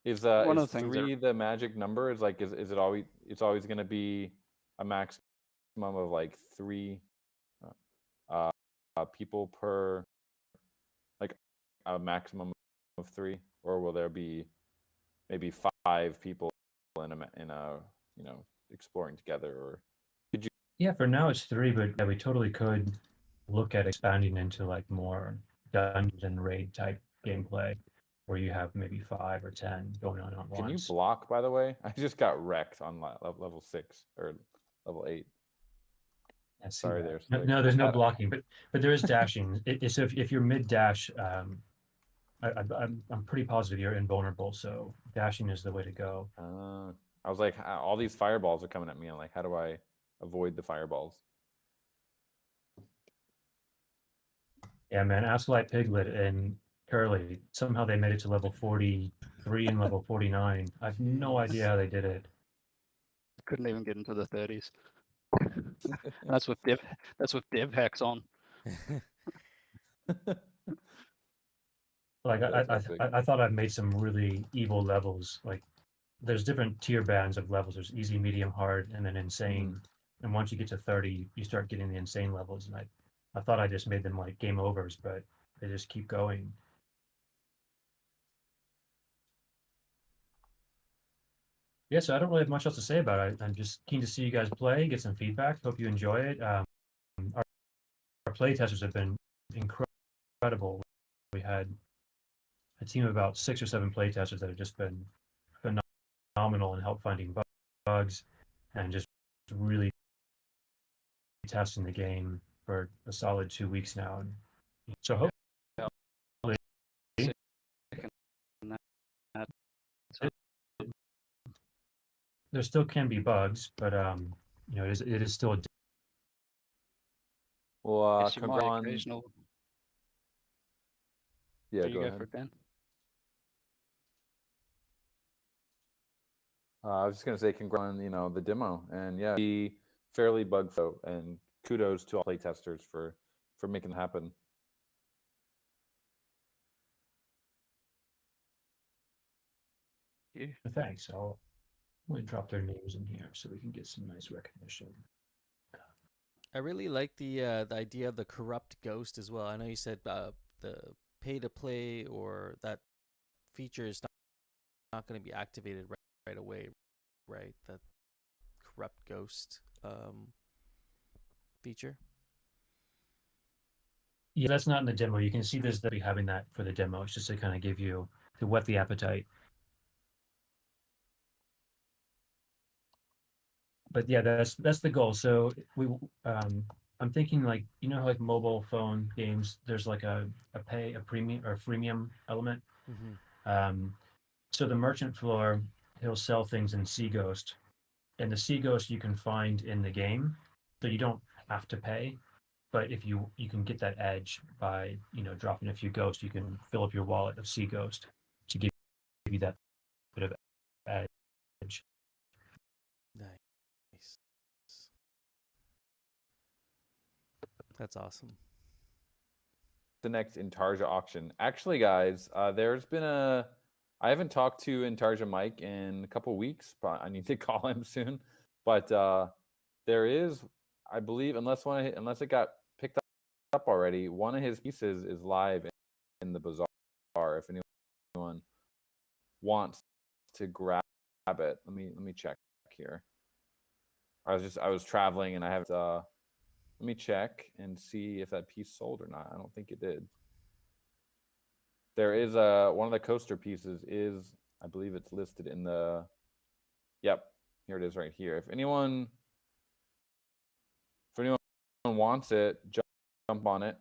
Speaker 1: Is
Speaker 8: One
Speaker 1: is
Speaker 8: of the things
Speaker 1: 3 the magic number? Is like, is it always, it's always going to be a maximum of like 3 people per, like a maximum of 3, or will there be maybe 5 people in a you know, exploring together? Or could you?
Speaker 7: Yeah, for now it's 3, but yeah, we totally could look at expanding into like more dungeon raid type gameplay, where you have maybe 5 or 10 going on at once.
Speaker 1: Can you block, by the way? I just got wrecked on level 6 or level 8. Sorry, there's
Speaker 7: no, there's no blocking, but there is dashing. So if you're mid dash, I'm pretty positive you're invulnerable. So dashing is the way to go.
Speaker 1: I was like, all these fireballs are coming at me. I'm like, how do I avoid the fireballs?
Speaker 7: Yeah, man, Asklight Piglet and Curly, somehow they made it to level 43 and level 49. I have no idea how they did it.
Speaker 8: Couldn't even get into the 30s. That's with dev hacks on.
Speaker 7: Like I thought I'd made some really evil levels. Like, there's different tier bands of levels. There's easy, medium, hard, and then insane. And once you get to 30, you start getting the insane levels. And I thought I just made them like game overs, but they just keep going. Yeah, so I don't really have much else to say about it. I'm just keen to see you guys play, get some feedback. Hope you enjoy it. Our play testers have been incredible. We had a team of about 6 or 7 play testers that have just been phenomenal in help finding bugs and just really testing the game for a solid 2 weeks now. And so hopefully there still can be bugs, but you know, it is still.
Speaker 1: Well,
Speaker 8: Yes, occasional.
Speaker 1: Yeah,
Speaker 8: you
Speaker 1: go
Speaker 8: go
Speaker 1: ahead.
Speaker 8: for it, Ben.
Speaker 1: I was just gonna say congrats on, you know, the demo, and yeah, be fairly bug-free and kudos to all playtesters for making it happen.
Speaker 8: Yeah.
Speaker 7: Thanks. I'm going to drop their names in here so we can get some nice recognition.
Speaker 2: I really like the idea of the corrupt ghost as well. I know you said the pay to play or that feature is not going to be activated right away, right? That corrupt ghost feature.
Speaker 7: Yeah, that's not in the demo. You can see this that we having that for the demo. It's just to kind of give you to whet the appetite. But yeah, that's the goal. So I'm thinking like, you know, like mobile phone games, there's like a premium or freemium element.
Speaker 2: Mm-hmm.
Speaker 7: So the merchant floor, he'll sell things in Sea Ghost, and the Sea Ghost you can find in the game, so you don't have to pay. But if you can get that edge by, you know, dropping a few ghosts, you can fill up your wallet of Sea Ghost to give you that bit of edge.
Speaker 2: Nice. That's awesome.
Speaker 1: The next Intarsia auction. Actually, guys, there's been I haven't talked to Intarsia Mike in a couple weeks, but I need to call him soon. But there is, I believe, unless it got picked up already, one of his pieces is live in the bazaar. If anyone wants to grab it, let me check here. I was traveling and I haven't. Let me check and see if that piece sold or not. I don't think it did. There is one of the coaster pieces is, I believe it's listed in the, yep, here it is right here. If anyone wants it, jump on it.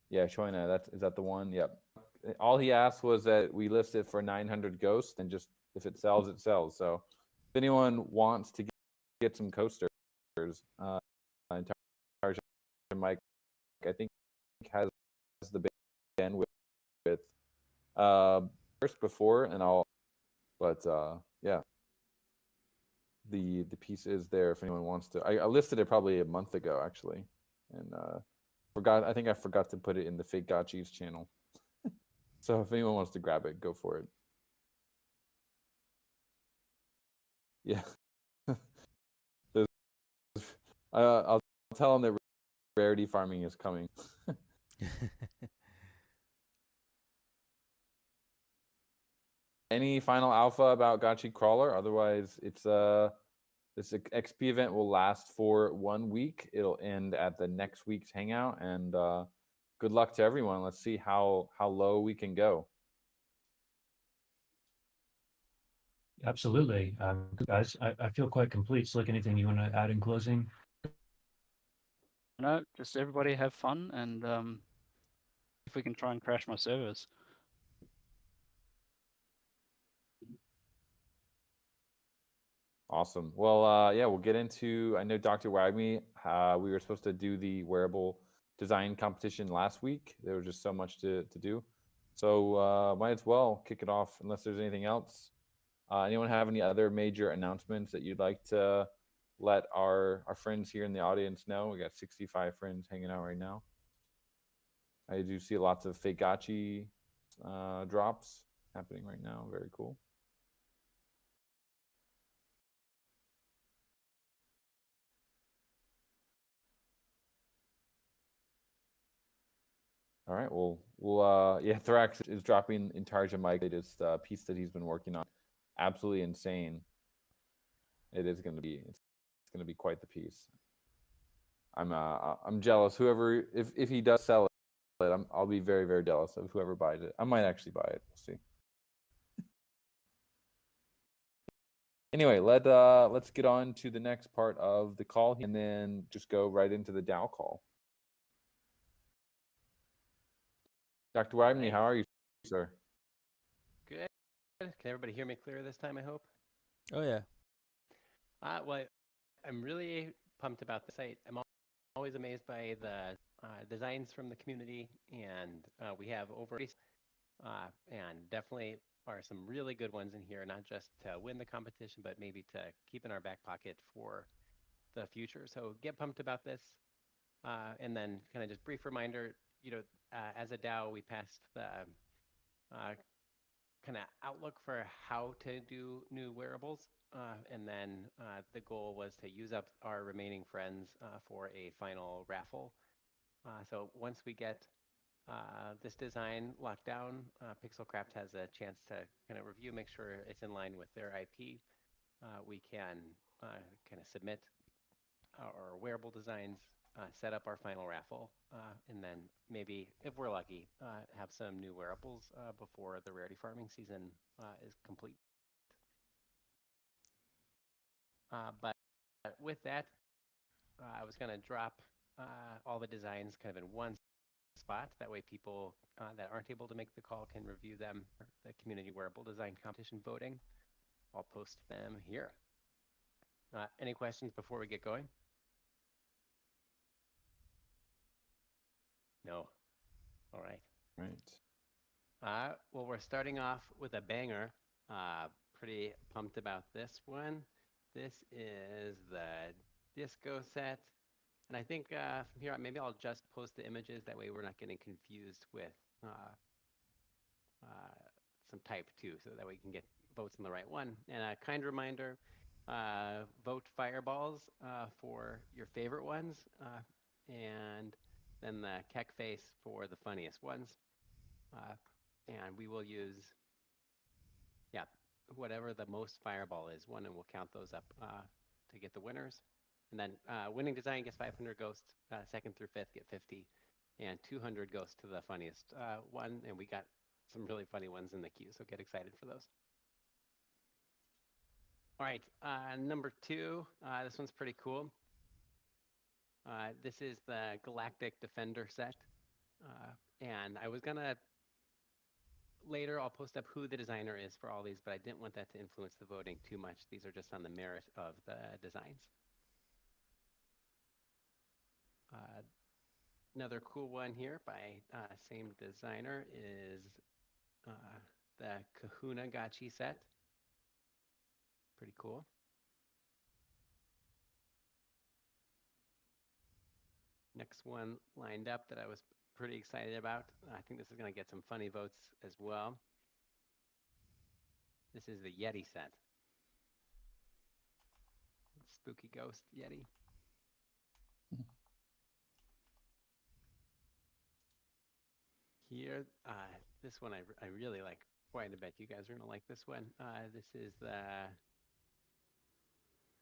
Speaker 1: Yeah, Shoina, is that the one? Yep. All he asked was that we list it for 900 ghosts, and just if it sells, it sells. So if anyone wants to get some coasters, Mike, I think has the bandwidth first before, and yeah, the piece is there if anyone wants to. I listed it probably a month ago actually, and I think I forgot to put it in the Fake Gotchies channel. So if anyone wants to grab it, go for it. Yeah. I'll tell them that rarity farming is coming. Any final alpha about Gotchi Crawler? Otherwise, it's this XP event will last for 1 week. It'll end at the next week's Hangout, and good luck to everyone. Let's see how low we can go.
Speaker 7: Absolutely. Guys, I feel quite complete. Slick, anything you want to add in closing?
Speaker 8: No, just everybody have fun, and if we can try and crash my servers.
Speaker 1: Awesome. Well, yeah, we'll get into. I know Dr. Wagme. We were supposed to do the wearable design competition last week. There was just so much to do, so might as well kick it off. Unless there's anything else. Anyone have any other major announcements that you'd like to let our friends here in the audience know? We got 65 friends hanging out right now. I do see lots of Fake Gotchi drops happening right now. Very cool. All right. Well, yeah, Thorax is dropping Intarsia Mike latest piece that he's been working on. Absolutely insane. It's going to be quite the piece. I'm jealous. Whoever, if he does sell it, I'll be very, very jealous of whoever buys it. I might actually buy it. We'll see. Anyway, let's get on to the next part of the call, and then just go right into the DAO call. Dr. Wagner, how are you, sir?
Speaker 9: Good. Can everybody hear me clear this time, I hope?
Speaker 2: Oh yeah.
Speaker 9: Well, I'm really pumped about the site. I'm always amazed by the designs from the community, and we have over and definitely are some really good ones in here, not just to win the competition, but maybe to keep in our back pocket for the future. So get pumped about this. And then kind of just brief reminder, as a DAO, we passed the kind of outlook for how to do new wearables. And then the goal was to use up our remaining friends for a final raffle. So once we get this design locked down, Pixelcraft has a chance to kind of review, make sure it's in line with their IP. We can kind of submit our wearable designs, set up our final raffle, and then maybe, if we're lucky, have some new wearables before the rarity farming season is complete. But with that, I was going to drop all the designs kind of in one spot. That way people that aren't able to make the call can review them. The community wearable design competition voting. I'll post them here. Any questions before we get going? No. All right.
Speaker 1: Right.
Speaker 9: Well, we're starting off with a banger. Pretty pumped about this one. This is the disco set. And I think from here on, maybe I'll just post the images. That way we're not getting confused with some type 2. So that way you can get votes on the right one. And a kind reminder, vote fireballs for your favorite ones. And then the keck face for the funniest ones. And we will use, whatever the most fireball is, and we'll count those up to get the winners. And then winning design gets 500 ghosts, second through fifth get 50, and 200 ghosts to the funniest one. And we got some really funny ones in the queue, so get excited for those. All right, number 2, this one's pretty cool. This is the Galactic Defender set. And I was gonna, later I'll post up who the designer is for all these, but I didn't want that to influence the voting too much. These are just on the merit of the designs. Another cool one here by same designer is the Kahuna Gotchi set. Pretty cool. Next one lined up that I was pretty excited about. I think this is going to get some funny votes as well. This is the Yeti set. Spooky ghost Yeti. Here, this one I really like. Boy, I bet you guys are going to like this one. This is the,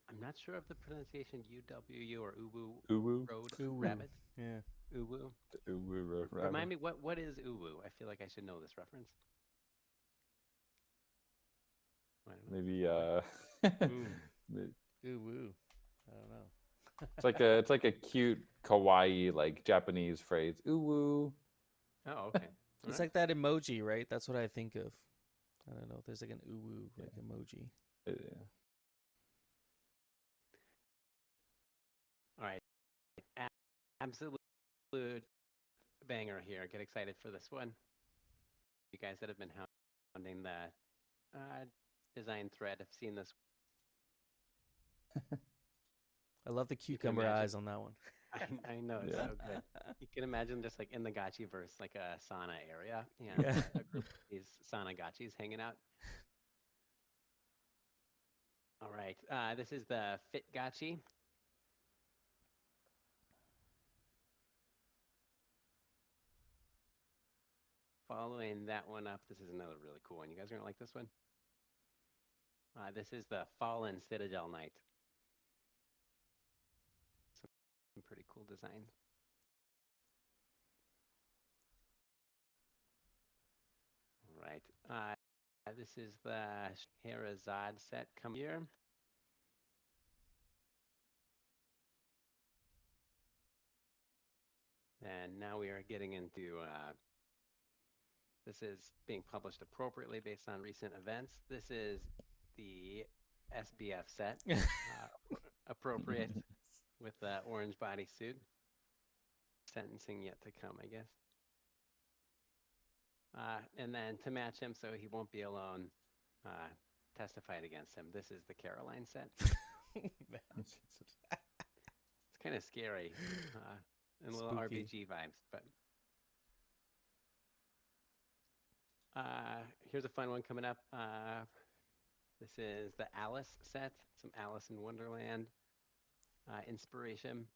Speaker 9: I'm not sure of the pronunciation, UWU or Uwu
Speaker 1: Uwu.
Speaker 9: Road
Speaker 2: Uwu.
Speaker 9: Rabbit.
Speaker 2: Yeah.
Speaker 9: Uwu.
Speaker 1: The Uwu Road Rabbit.
Speaker 9: Remind me, what is Uwu? I feel like I should know this reference. I don't know.
Speaker 1: Maybe
Speaker 2: Ooh, woo. I don't know.
Speaker 1: it's like a cute kawaii like Japanese phrase. Uwu.
Speaker 9: Oh, okay.
Speaker 2: It's like that emoji, right? That's what I think of. I don't know. There's like an uwu like emoji.
Speaker 1: Yeah.
Speaker 9: All right. Absolute banger here. Get excited for this one. You guys that have been hounding the design thread have seen this.
Speaker 2: I love the cucumber
Speaker 9: imagine.
Speaker 2: eyes on that one.
Speaker 9: I know, it's
Speaker 1: Yeah.
Speaker 9: so good. You can imagine just like in the Gotchiverse, like a sauna area, and
Speaker 2: Yeah.
Speaker 9: a group of these sauna Gotchis hanging out. All right, this is the Fit Gotchi. Following that one up, this is another really cool one. You guys are gonna like this one. This is the Fallen Citadel Knight. Some pretty cool designs. All right, this is the Scheherazade set come here. And now we are getting into, this is being published appropriately based on recent events. This is the SBF set, appropriate with the orange bodysuit. Sentencing yet to come, I guess. And then to match him so he won't be alone, testified against him. This is the Caroline set. It's kind of scary and a little
Speaker 2: Spooky.
Speaker 9: RPG vibes, but here's a fun one coming up. This is the Alice set, some Alice in Wonderland inspiration.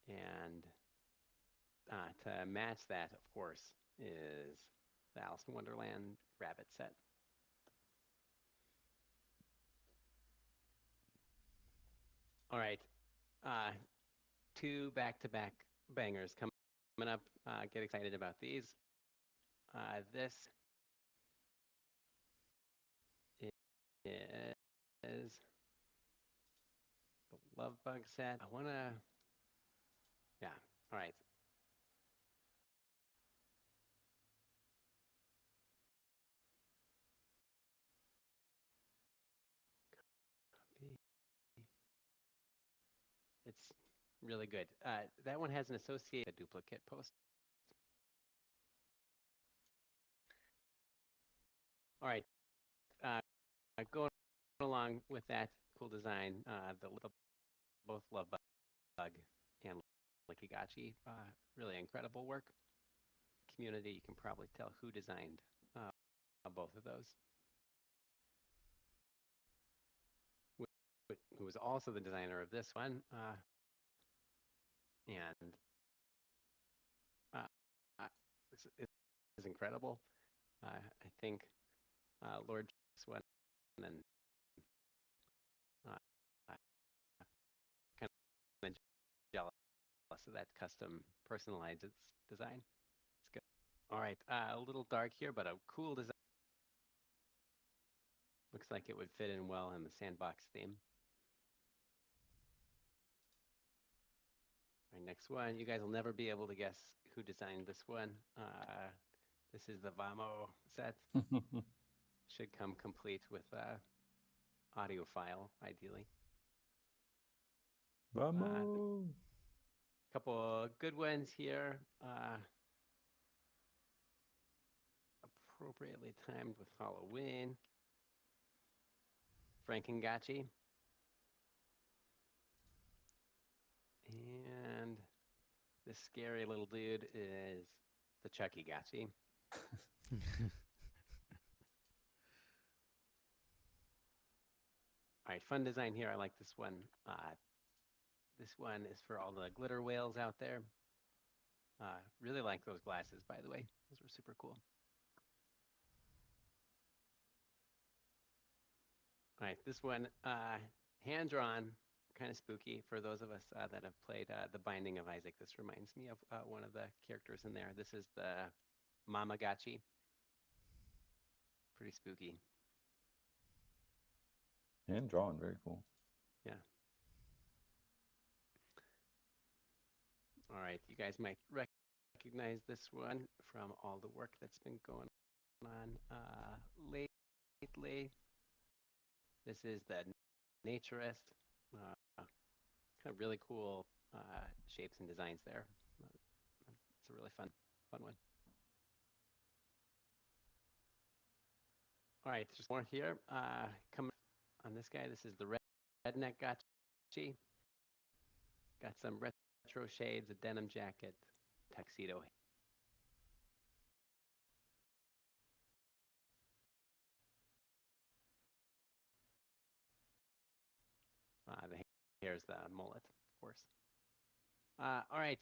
Speaker 9: And to match that, of course, is the Alice in Wonderland rabbit set. All right, 2 back-to-back bangers coming up. Get excited about these. This is the Love Bug set. I want to, yeah, all right. It's really good. That one has an associated duplicate post. All right, going along with that cool design, both Love Bug and Aavegotchi, really incredible work. Community, you can probably tell who designed both of those. Who was also the designer of this one, and this is incredible. I think Lord one and kind of jealous of that custom personalized design. It's good. All right, a little dark here, but a cool design. Looks like it would fit in well in the sandbox theme. All right, next one. You guys will never be able to guess who designed this one. This is the Vamo set. Should come complete with audio file, ideally.
Speaker 1: Vamos.
Speaker 9: Couple good ones here. Appropriately timed with Halloween. Frankengotchi. And this scary little dude is the Chucky-gotchi. All right, fun design here. I like this one. This one is for all the glitter whales out there. Really like those glasses, by the way. Those were super cool. All right, this one, hand-drawn, kind of spooky for those of us that have played The Binding of Isaac. This reminds me of one of the characters in there. This is the Mamagotchi. Pretty spooky.
Speaker 1: Hand drawn, very cool.
Speaker 9: Yeah. All right, you guys might recognize this one from all the work that's been going on lately. This is the Naturist. Kind of really cool shapes and designs there. It's a really fun one. All right, just more here. Coming on this guy, this is the Redneck Gotchi. Got some retro shades, a denim jacket, tuxedo. The hair's the mullet, of course. All right.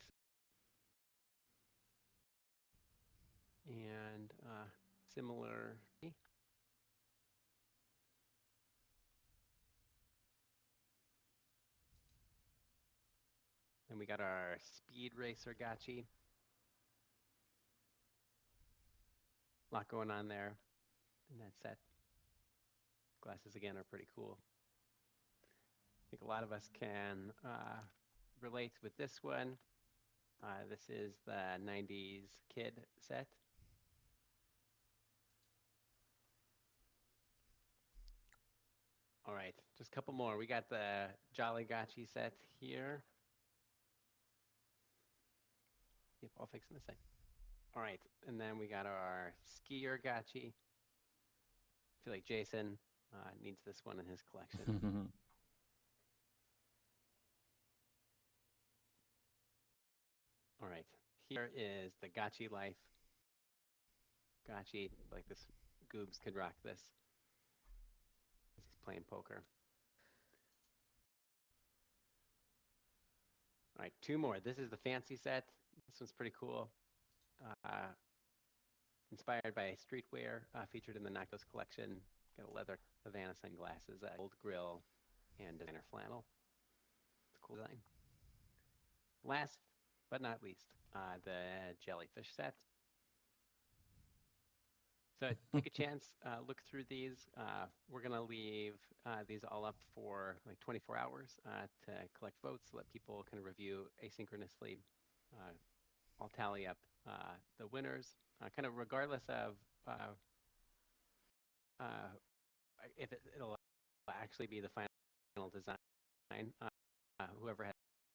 Speaker 9: And similar. Then we got our Speed Racer Gotchi. A lot going on there in that set. Glasses again are pretty cool. I think a lot of us can relate with this one. This is the 90s kid set. All right, just a couple more. We got the Jolly Gotchi set here. Yep, I'll fix in a sec. All right, and then we got our skier Gotchi. I feel like Jason needs this one in his collection. All right, here is the Gotchi life. Gotchi, like this, Goobs could rock this. He's playing poker. All right, two more. This is the fancy set. This one's pretty cool. Inspired by streetwear, featured in the Nakos collection. Got a leather Havana sunglasses, gold grill, and designer flannel. It's a cool design. Last but not least, the jellyfish set. So take a chance, look through these. We're gonna leave these all up for like 24 hours to collect votes, let people kind of review asynchronously. I'll tally up the winners, kind of regardless of if it'll actually be the final design. Whoever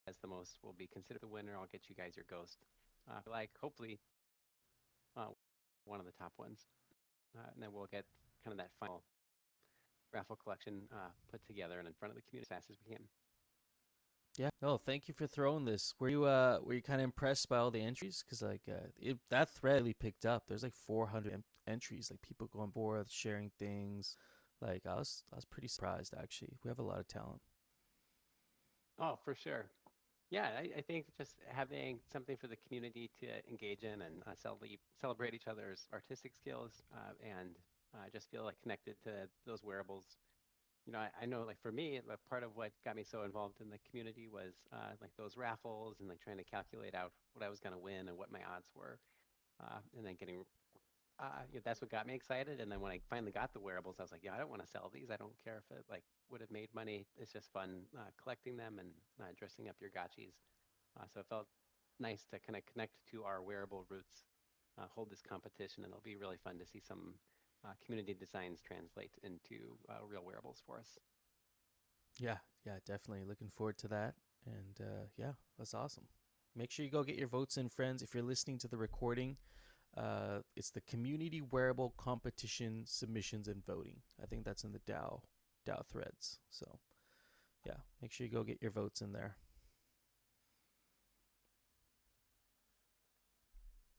Speaker 9: has the most will be considered the winner. I'll get you guys your ghost. Like hopefully one of the top ones. And then we'll get kind of that final raffle collection put together and in front of the community as fast as we can.
Speaker 2: Yeah. No, thank you for throwing this. Were you kind of impressed by all the entries? Because like that thread really picked up. There's like 400 entries. Like people going board, sharing things. Like I was pretty surprised actually. We have a lot of talent.
Speaker 9: Oh, for sure. Yeah, I think just having something for the community to engage in and celebrate each other's artistic skills and just feel like connected to those wearables. You know, I know like for me, like, part of what got me so involved in the community was like those raffles and like trying to calculate out what I was going to win and what my odds were. And then getting, that's what got me excited. And then when I finally got the wearables, I was like, yeah, I don't want to sell these. I don't care if it like would have made money. It's just fun collecting them and dressing up your gotchis. So it felt nice to kind of connect to our wearable roots, hold this competition, and it'll be really fun to see some community designs translate into real wearables for us.
Speaker 2: Yeah, definitely looking forward to that. And yeah, that's awesome. Make sure you go get your votes in, friends. If you're listening to the recording, it's the community wearable competition submissions and voting. I think that's in the DAO threads. So yeah, make sure you go get your votes in there.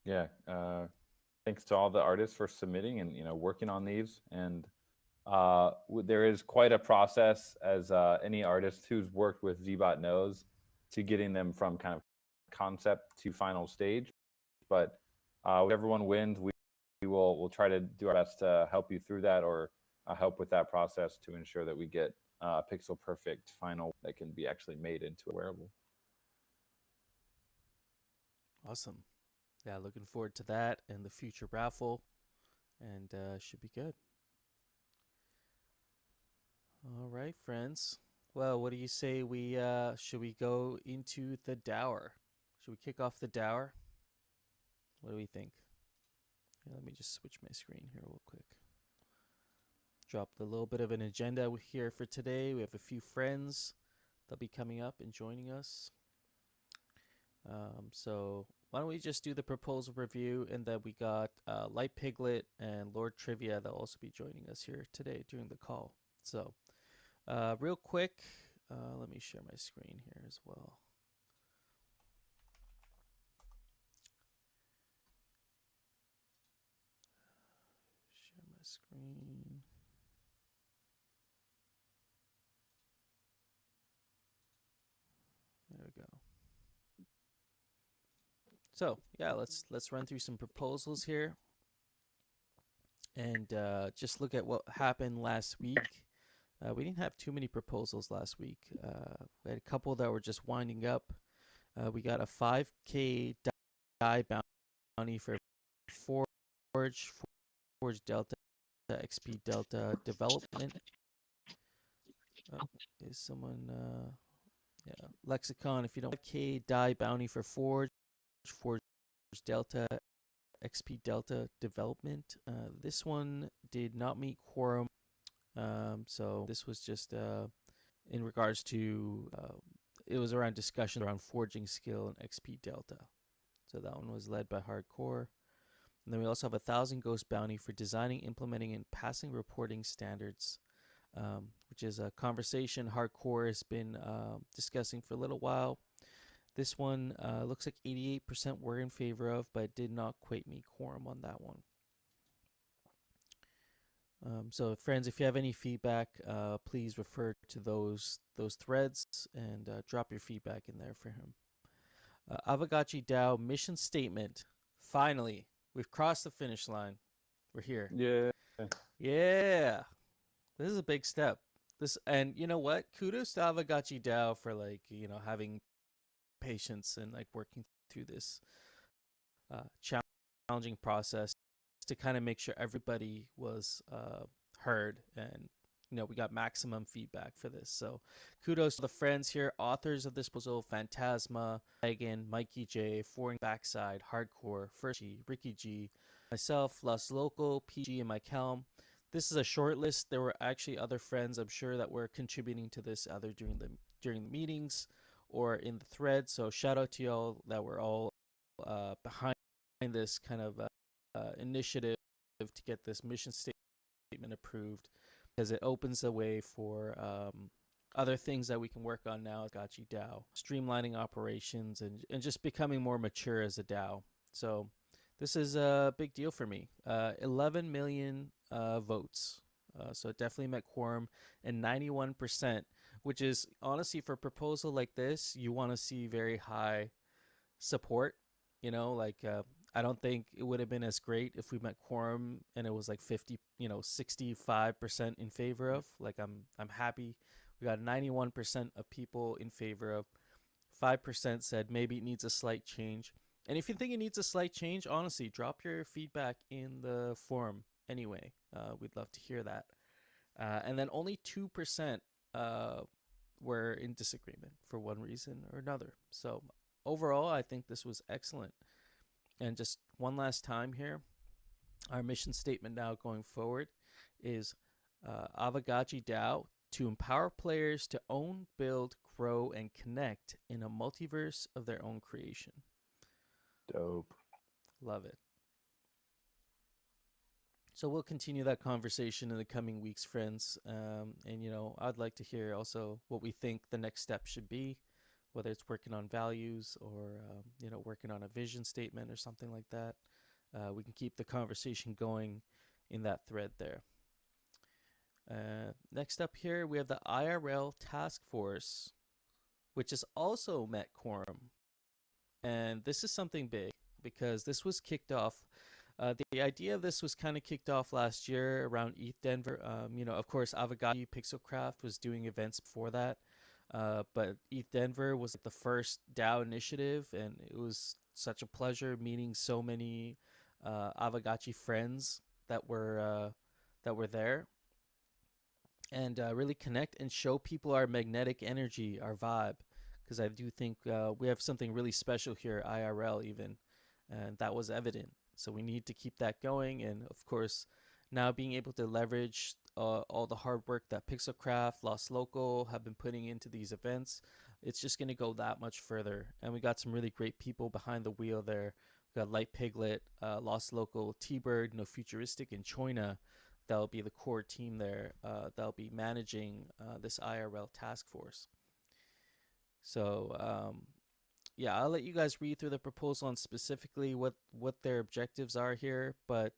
Speaker 1: Yeah. Thanks to all the artists for submitting and working on these. And there is quite a process, as any artist who's worked with Zbot knows, to getting them from kind of concept to final stage. But whichever one wins, we'll try to do our best to help you through that, or help with that process to ensure that we get pixel perfect final that can be actually made into a wearable.
Speaker 2: Awesome. Yeah, looking forward to that and the future raffle, and should be good. All right, friends. Well, what do you say we should we go into the dower? Should we kick off the dower? What do we think? Here, let me just switch my screen here real quick. Dropped a little bit of an agenda here for today. We have a few friends that'll be coming up and joining us. So why don't we just do the proposal review, and then we got Light Piglet and Lord Trivia that'll also be joining us here today during the call. So real quick, let me share my screen here as well. Share my screen. There we go. So yeah, let's run through some proposals here, and just look at what happened last week. We didn't have too many proposals last week. We had a couple that were just winding up. We got a 5K DAI bounty for Forge Delta XP Delta development. Is someone yeah, Lexicon, if you don't 5K DAI bounty for Forge Delta XP Delta development. This one did not meet quorum. So this was just in regards to it was around discussion around forging skill and XP Delta. So that one was led by Hardcore. And then we also have 1,000 ghost bounty for designing, implementing, and passing reporting standards, which is a conversation hardcore has been discussing for a little while. This one looks like 88% were in favor of, but did not quite meet quorum on that one. So friends, if you have any feedback, please refer to those threads and drop your feedback in there for him. Aavegotchi DAO mission statement. Finally, we've crossed the finish line. We're here.
Speaker 1: Yeah.
Speaker 2: Yeah. This is a big step. And you know what? Kudos to Aavegotchi DAO for having patience and working through this challenging process to kind of make sure everybody was heard, and we got maximum feedback for this. So kudos to the friends here, authors of this proposal: Phantasma, Megan, Mikey J, Foreign Backside, Hardcore, First G, Ricky G, myself, Lost Local, PG, and Mike Helm. This is a short list. There were actually other friends, I'm sure, that were contributing to this either during the meetings or in the thread. So shout out to y'all that were all behind this kind of initiative to get this mission statement approved, because it opens the way for other things that we can work on now at Gotchi DAO, streamlining operations and just becoming more mature as a DAO. So this is a big deal for me. 11 million votes. So it definitely met quorum, and 91%, which is honestly, for a proposal like this, you want to see very high support. I don't think it would have been as great if we met quorum and it was 65% in favor of. I'm happy we got 91% of people in favor of. 5% said maybe it needs a slight change. And if you think it needs a slight change, honestly, drop your feedback in the forum anyway. We'd love to hear that. And then only 2% were in disagreement for one reason or another. So overall, I think this was excellent. And just one last time here, our mission statement now going forward is Aavegotchi DAO to empower players to own, build, grow, and connect in a multiverse of their own creation.
Speaker 1: Dope.
Speaker 2: Love it. So we'll continue that conversation in the coming weeks, friends. And, I'd like to hear also what we think the next step should be, whether it's working on values or, working on a vision statement or something like that. We can keep the conversation going in that thread there. Next up here, we have the IRL task force, which has also met quorum. And this is something big because this was kicked off. The idea of this was kind of kicked off last year around ETH Denver. Of course, Aavegotchi Pixelcraft was doing events before that. But ETH Denver was the first DAO initiative, and it was such a pleasure meeting so many Aavegotchi friends that were there, and really connect and show people our magnetic energy, our vibe, because I do think we have something really special here, IRL even, and that was evident. So we need to keep that going, and of course, now being able to leverage all the hard work that Pixelcraft, Lost Local have been putting into these events, it's just going to go that much further. And we got some really great people behind the wheel there. We got Light Piglet, Lost Local, T-Bird, No Futuristic, and Choina. That'll be the core team there. That'll be managing this IRL task force. So yeah, I'll let you guys read through the proposal and specifically what their objectives are here. But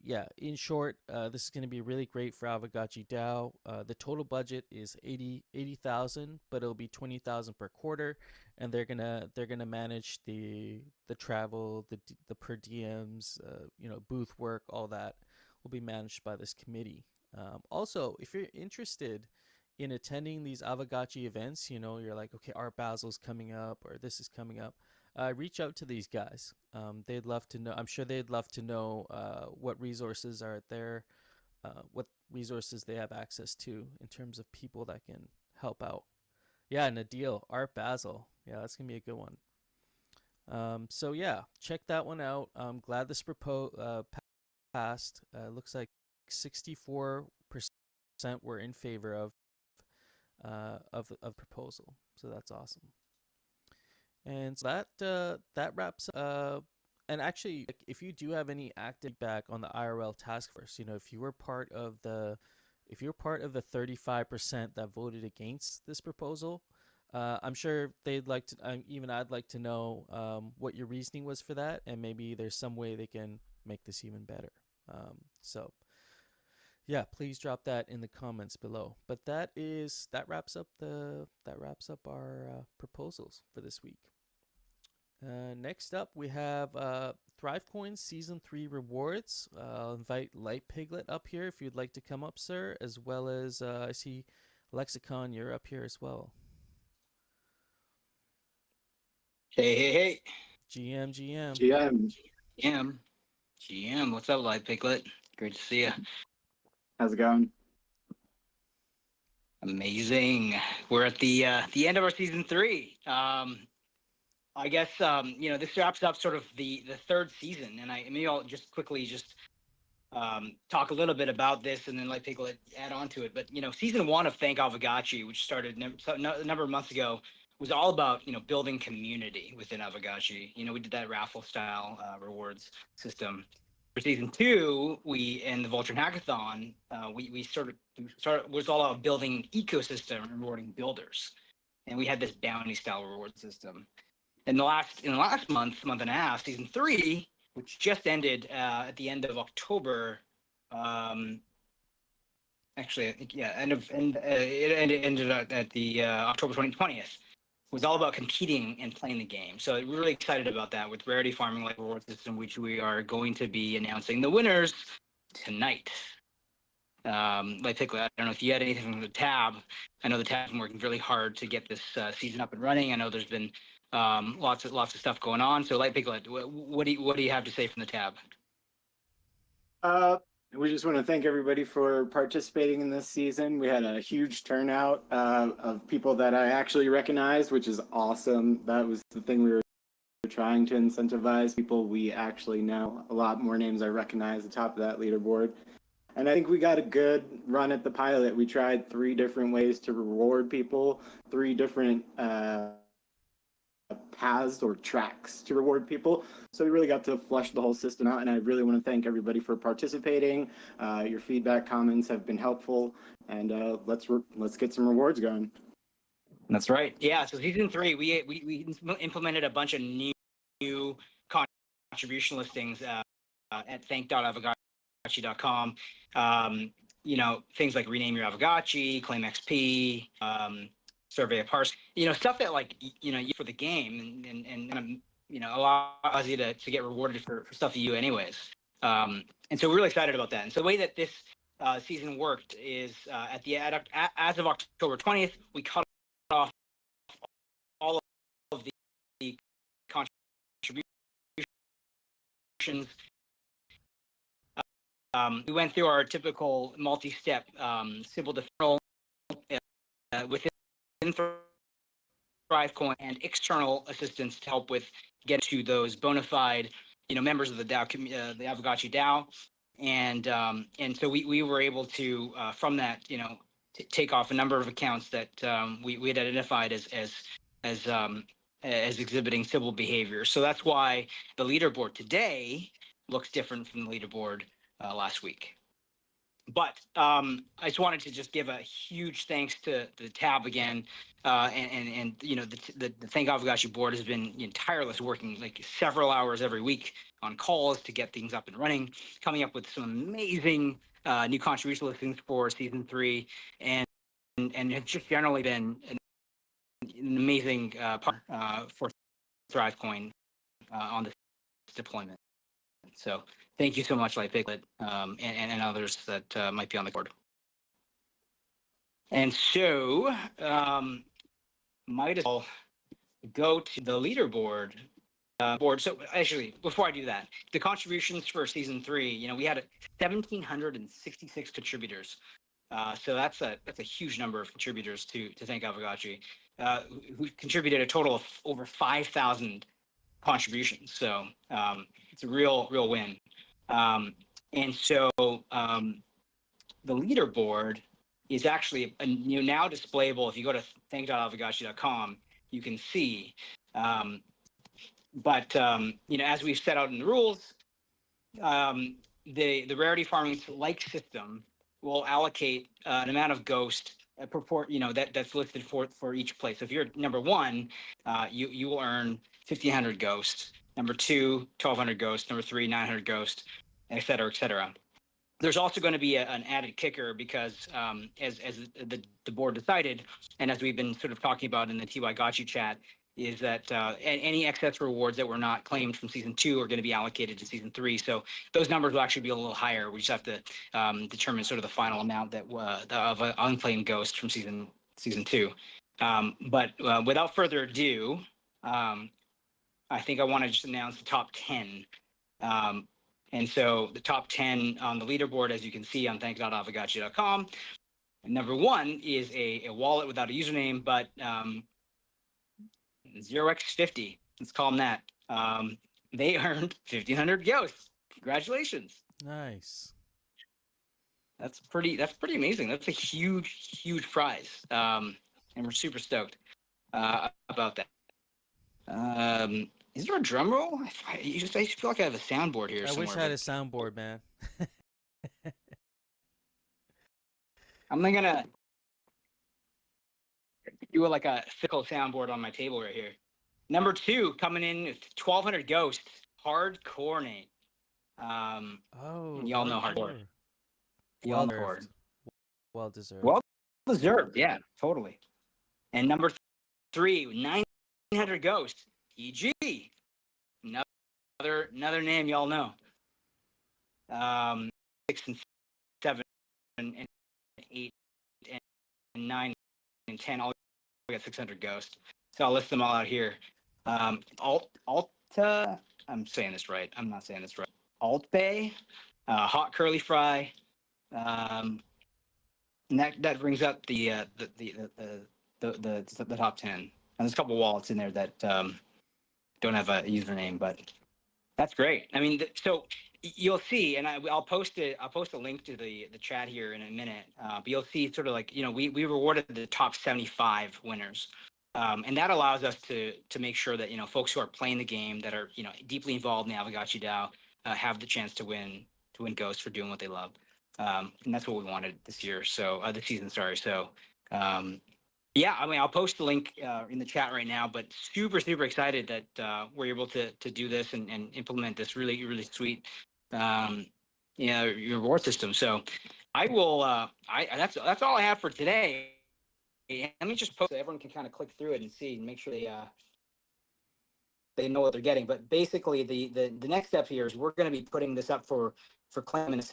Speaker 2: yeah, in short, this is going to be really great for Aavegotchi DAO. The total budget is 80,000, but it'll be 20,000 per quarter, and they're gonna manage the travel, the per diems, booth work, all that will be managed by this committee. Also, if you're interested in attending these Aavegotchi events, you're like, okay, Art Basel's coming up or this is coming up, reach out to these guys. They'd love to know. I'm sure they'd love to know what resources are there, what resources they have access to in terms of people that can help out. Yeah, Nadeal, Art Basel. Yeah, that's going to be a good one. So yeah, check that one out. I'm glad this passed. Looks like 64% were in favor of proposal. So that's awesome. And so that wraps And actually, like, if you do have any active feedback on the IRL task force, if you were part of the 35% that voted against this proposal, I'm sure they'd like to. Even I'd like to know what your reasoning was for that, and maybe there's some way they can make this even better. So, yeah, please drop that in the comments below. But that wraps up our proposals for this week. Next up, we have ThriveCoin Season 3 rewards. I'll invite Light Piglet up here if you'd like to come up, sir, as well as I see Lexicon, you're up here as well.
Speaker 10: Hey.
Speaker 2: GM.
Speaker 10: What's up, Light Piglet? Great to see you.
Speaker 11: How's it going?
Speaker 10: Amazing. We're at the end of our season 3. I guess this wraps up sort of the third season, and maybe I'll just quickly talk a little bit about this, and then Light Piglet add on to it. But season 1 of Thank Aavegotchi, which started a number of months ago, was all about building community within Aavegotchi. We did that raffle style rewards system. For season 2, in the Voltron Hackathon, we started was all about building ecosystem and rewarding builders, and we had this bounty style reward system. In the last month and a half, season 3, which just ended at the end of October. Actually, I think it ended at the October 20th. Was all about competing and playing the game. So we're really excited about that with Rarity Farming Life Reward System, which we are going to be announcing the winners tonight. Like Piglet, I don't know if you had anything from the tab. I know the tab's been working really hard to get this season up and running. I know there's been lots of stuff going on. So Light Piglet, what do you have to say from the tab?
Speaker 11: We just want to thank everybody for participating in this season. We had a huge turnout of people that I actually recognized, which is awesome. That was the thing we were trying to incentivize people we actually know. A lot more names I recognize at the top of that leaderboard. And I think we got a good run at the pilot. We tried 3 different ways to reward people, 3 different paths or tracks to reward people. So we really got to flush the whole system out, and I really want to thank everybody for participating. Your feedback, comments have been helpful, and let's get some rewards going.
Speaker 10: That's right. Yeah. So season 3, we implemented a bunch of new contribution listings at thank.aavegotchi.com. Things like rename your Aavegotchi, claim XP, survey a parse, stuff that for the game and allows you to get rewarded for stuff you do anyways. And so we're really excited about that. And so the way that this season worked is as of October 20th, we cut off all of the contributions. We went through our typical multi-step simple deferral within ThriveCoin and external assistance to help with getting to those bona fide, members of the DAO, the Aavegotchi DAO, and so we were able to from that, take off a number of accounts that we had identified as exhibiting civil behavior. So that's why the leaderboard today looks different from the leaderboard last week. But I just wanted to just give a huge thanks to the tab again, and the Thank Aavegotchi board has been tireless, working like several hours every week on calls to get things up and running, coming up with some amazing new contribution listings for season 3, and it's just generally been an amazing part for ThriveCoin on this deployment. So thank you so much, Light Piglet, and others that might be on the board. And so might as well go to the leaderboard. So actually, before I do that, the contributions for season 3, we had 1,766 contributors. So that's a huge number of contributors to Thank Aavegotchi, who contributed a total of over 5,000 contributions. So it's a real win. And so the leaderboard is actually now displayable. If you go to thank.aavegotchi.com, you can see but as we've set out in the rules, the rarity farming like system will allocate an amount of ghost that's listed for each place. So if you're number one, you will earn 1,500 ghosts. Number two, 1,200 ghosts. Number three, 900 ghosts, et cetera, et cetera. There's also going to be an added kicker because as the board decided, and as we've been sort of talking about in the TY Gotchi chat, is that any excess rewards that were not claimed from season 2 are going to be allocated to season 3. So those numbers will actually be a little higher. We just have to determine sort of the final amount that of unclaimed ghosts from season 2. But without further ado, I think I want to just announce the top 10. And so the top 10 on the leaderboard, as you can see on thank.aavegotchi.com. And number 1 is a wallet without a username, but 0x50. Let's call them that. They earned 1,500 ghosts. Congratulations.
Speaker 2: Nice.
Speaker 10: That's pretty amazing. That's a huge prize. And we're super stoked about that. Is there a drum roll? I just feel like I have a soundboard here.
Speaker 2: I wish I had a soundboard, man.
Speaker 10: I'm gonna do like a sickle soundboard on my table right here. Number 2 coming in with 1,200 ghosts. Hardcore Nate. Y'all know hardcore. Y'all know hard.
Speaker 2: Well deserved.
Speaker 10: Well deserved. Yeah, totally. And number 3, 900 ghosts. EG. Another name y'all know. 6 and 7 and 8 and 9 and 10. All we got 600 ghosts. So I'll list them all out here. Alta. I'm saying this right. I'm not saying this right. Alt Bay, Hot Curly Fry. And that brings up the top 10. And there's a couple wallets in there that don't have a username, but that's great. I mean, so you'll see, and I'll post it. I'll post a link to the chat here in a minute. But you'll see sort of like, we rewarded the top 75 winners, and that allows us to make sure that folks who are playing the game that are deeply involved in the Aavegotchi DAO have the chance to win ghosts for doing what they love, and that's what we wanted this year. So this season, sorry. So. Yeah, I mean, I'll post the link in the chat right now, but super excited that we're able to do this and implement this really sweet reward system. So I will that's all I have for today. Let me just post so everyone can kind of click through it and see and make sure they know what they're getting. But basically the next step here is we're going to be putting this up for claim in a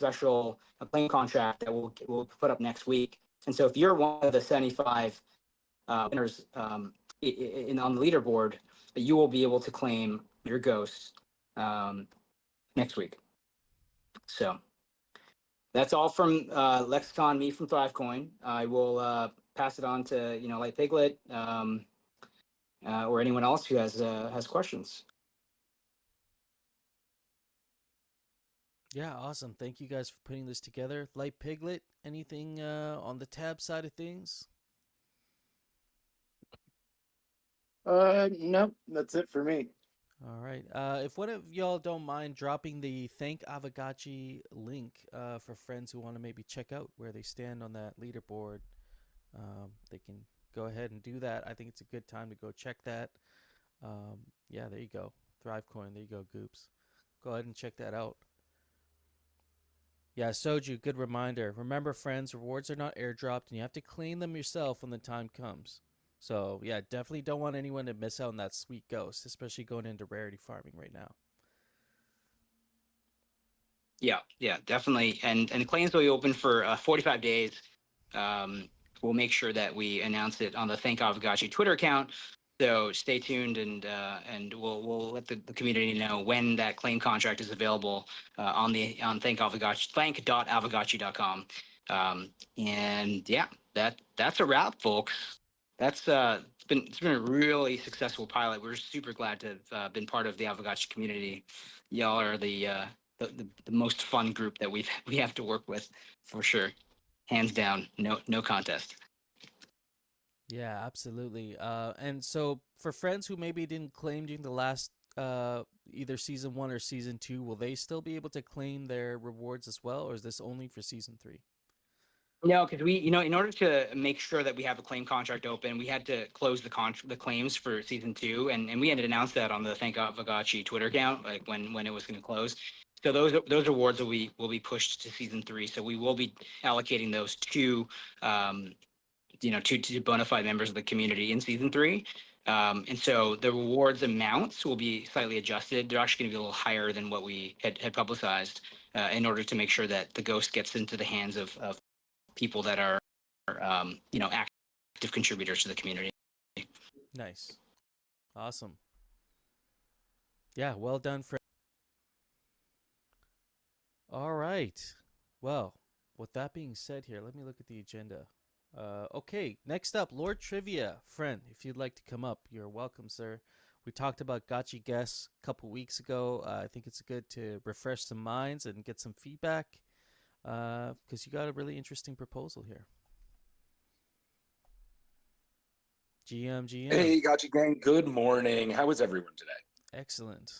Speaker 10: claim contract that we'll put up next week. And so if you're one of the 75 winners on the leaderboard, you will be able to claim your ghosts next week. So that's all from Lexicon, me from ThriveCoin. I will pass it on to Light Piglet or anyone else who has questions.
Speaker 2: Yeah, awesome. Thank you guys for putting this together. Light Piglet, anything on the tab side of things?
Speaker 11: Nope, that's it for me.
Speaker 2: All right. If one of y'all don't mind dropping the Thank Aavegotchi link for friends who want to maybe check out where they stand on that leaderboard, they can go ahead and do that. I think it's a good time to go check that. Yeah, there you go. ThriveCoin. There you go, Goops. Go ahead and check that out. Yeah, Soju, good reminder. Remember, friends, rewards are not airdropped, and you have to claim them yourself when the time comes. So, yeah, definitely don't want anyone to miss out on that sweet ghost, especially going into rarity farming right now.
Speaker 10: Yeah, definitely. And the claims will be open for 45 days. We'll make sure that we announce it on the Thank Aavegotchi Twitter account. So stay tuned, and we'll let the community know when that claim contract is available on thank.aavegotchi.com. And yeah, that's a wrap, folks. It's been a really successful pilot. We're super glad to have been part of the Aavegotchi community. Y'all are the most fun group that we have to work with, for sure. Hands down, no contest.
Speaker 2: Yeah, absolutely. And so for friends who maybe didn't claim during the last either season 1 or season 2, will they still be able to claim their rewards as well, or is this only for season 3?
Speaker 10: No, because we, in order to make sure that we have a claim contract open, we had to close the claims for season 2, and we had to announce that on the Thank Aavegotchi Twitter account, like when it was going to close. So those rewards will be pushed to season 3. So we will be allocating those to to bona fide members of the community in season 3. And so the rewards amounts will be slightly adjusted. They're actually going to be a little higher than what we had publicized in order to make sure that the ghost gets into the hands of people that are, active contributors to the community.
Speaker 2: Nice. Awesome. Yeah, well done, Fred. All right. Well, with that being said here, let me look at the agenda. Okay, next up, Lord Trivia. Friend, if you'd like to come up, you're welcome, sir. We talked about Gotchi guests a couple weeks ago. I think it's good to refresh some minds and get some feedback because you got a really interesting proposal here. GM.
Speaker 12: Hey, Gotchi gang. Good morning. How is everyone today?
Speaker 2: Excellent.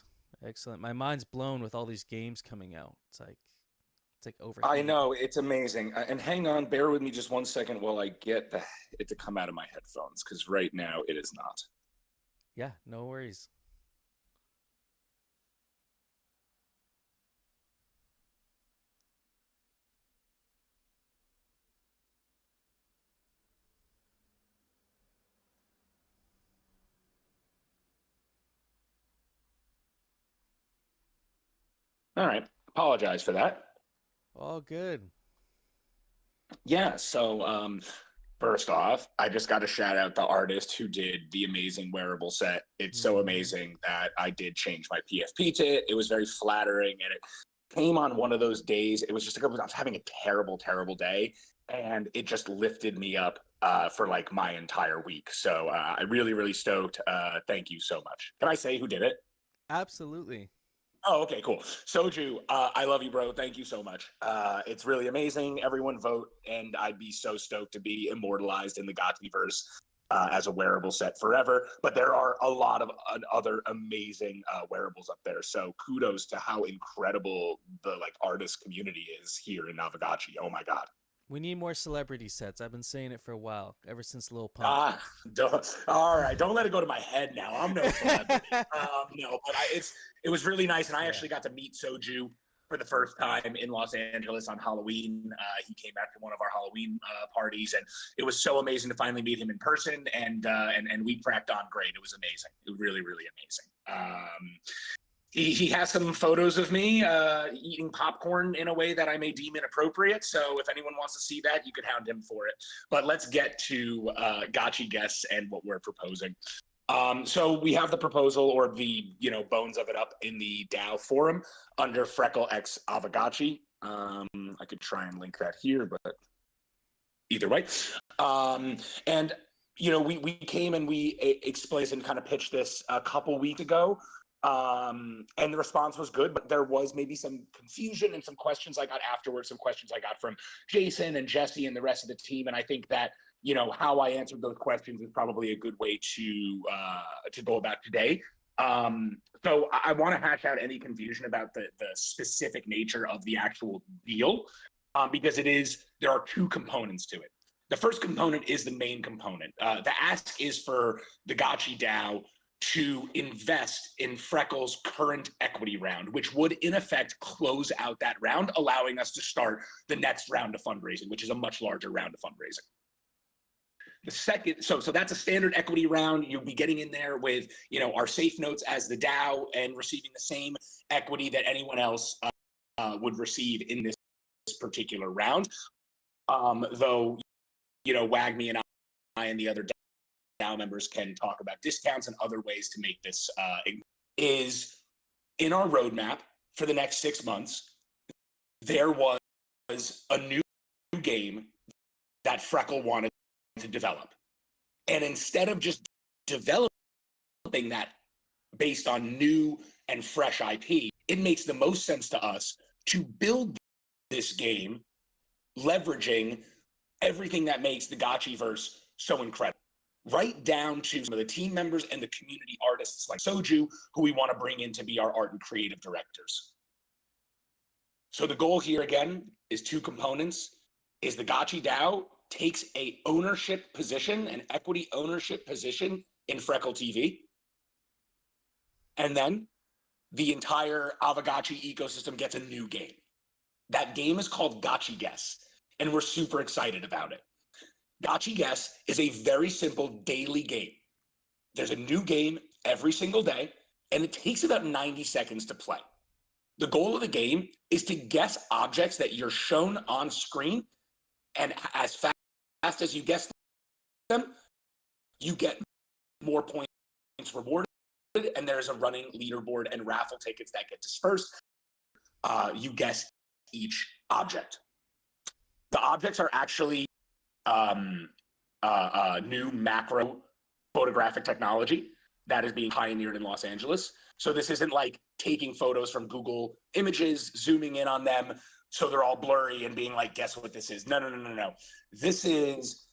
Speaker 2: My mind's blown with all these games coming out. It's like over.
Speaker 12: I know, it's amazing. And hang on, bear with me just 1 second while I get it to come out of my headphones, because right now it is not.
Speaker 2: Yeah, no worries.
Speaker 12: All right. Apologize for that.
Speaker 2: All good.
Speaker 12: Yeah, so first off, I just got to shout out the artist who did the amazing wearable set. It's so amazing that I did change my PFP to it. It was very flattering, and it came on one of those days. It was just like I was having a terrible, terrible day, and it just lifted me up for like my entire week. So I really, really stoked. Thank you so much. Can I say who did it?
Speaker 2: Absolutely.
Speaker 12: Oh, okay, cool. Soju, I love you, bro. Thank you so much. It's really amazing. Everyone vote, and I'd be so stoked to be immortalized in the Gotchiverse as a wearable set forever. But there are a lot of other amazing wearables up there. So kudos to how incredible the artist community is here in Aavegotchi. Oh my God.
Speaker 2: We need more celebrity sets. I've been saying it for a while, ever since Lil Pump.
Speaker 12: All right, don't let it go to my head now. I'm no celebrity. No, but it was really nice, and I actually got to meet Soju for the first time in Los Angeles on Halloween. He came back to one of our Halloween parties, and it was so amazing to finally meet him in person. And we cracked on great. It was amazing. It was really, really amazing. He has some photos of me eating popcorn in a way that I may deem inappropriate. So if anyone wants to see that, you could hound him for it. But let's get to Gotchi guests and what we're proposing. So we have the proposal, or the bones of it, up in the DAO forum under Freckle X Aavegotchi. I could try and link that here, but either way. And we came and we explained and kind of pitched this a couple weeks ago. And the response was good, but there was maybe some confusion and some questions I got afterwards, some questions I got from Jason and Jesse and the rest of the team. And I think that, how I answered those questions is probably a good way to go about today. So I want to hash out any confusion about the specific nature of the actual deal, because there are two components to it. The first component is the main component. The ask is for the Gotchi DAO to invest in Freckle's current equity round, which would in effect close out that round, allowing us to start the next round of fundraising, which is a much larger round of fundraising. The second, so that's a standard equity round. You'll be getting in there with, our safe notes as the DAO and receiving the same equity that anyone else would receive in this particular round. Though, WAGME and I and the other DAO members can talk about discounts and other ways to make this is in our roadmap for the next 6 months. There was a new game that Freckle wanted to develop, and instead of just developing that based on new and fresh IP, it makes the most sense to us to build this game leveraging everything that makes the Gotchiverse so incredible. right down to some of the team members and the community artists like Soju, who we want to bring in to be our art and creative directors. So the goal here again is two components, is the Gotchi DAO takes a ownership position, an equity ownership position in Freckle TV. And then the entire Aavegotchi ecosystem gets a new game. That game is called Gotchi Guess, and we're super excited about it. Gotchi Guess is a very simple daily game. There's a new game every single day, and it takes about 90 seconds to play. The goal of the game is to guess objects that you're shown on screen, and as fast as you guess them, you get more points rewarded, and there's a running leaderboard and raffle tickets that get dispersed. You guess each object. The objects are actually new macro photographic technology that is being pioneered in Los Angeles. So this isn't like taking photos from Google Images, zooming in on them so they're all blurry and being like, guess what this is? No. This is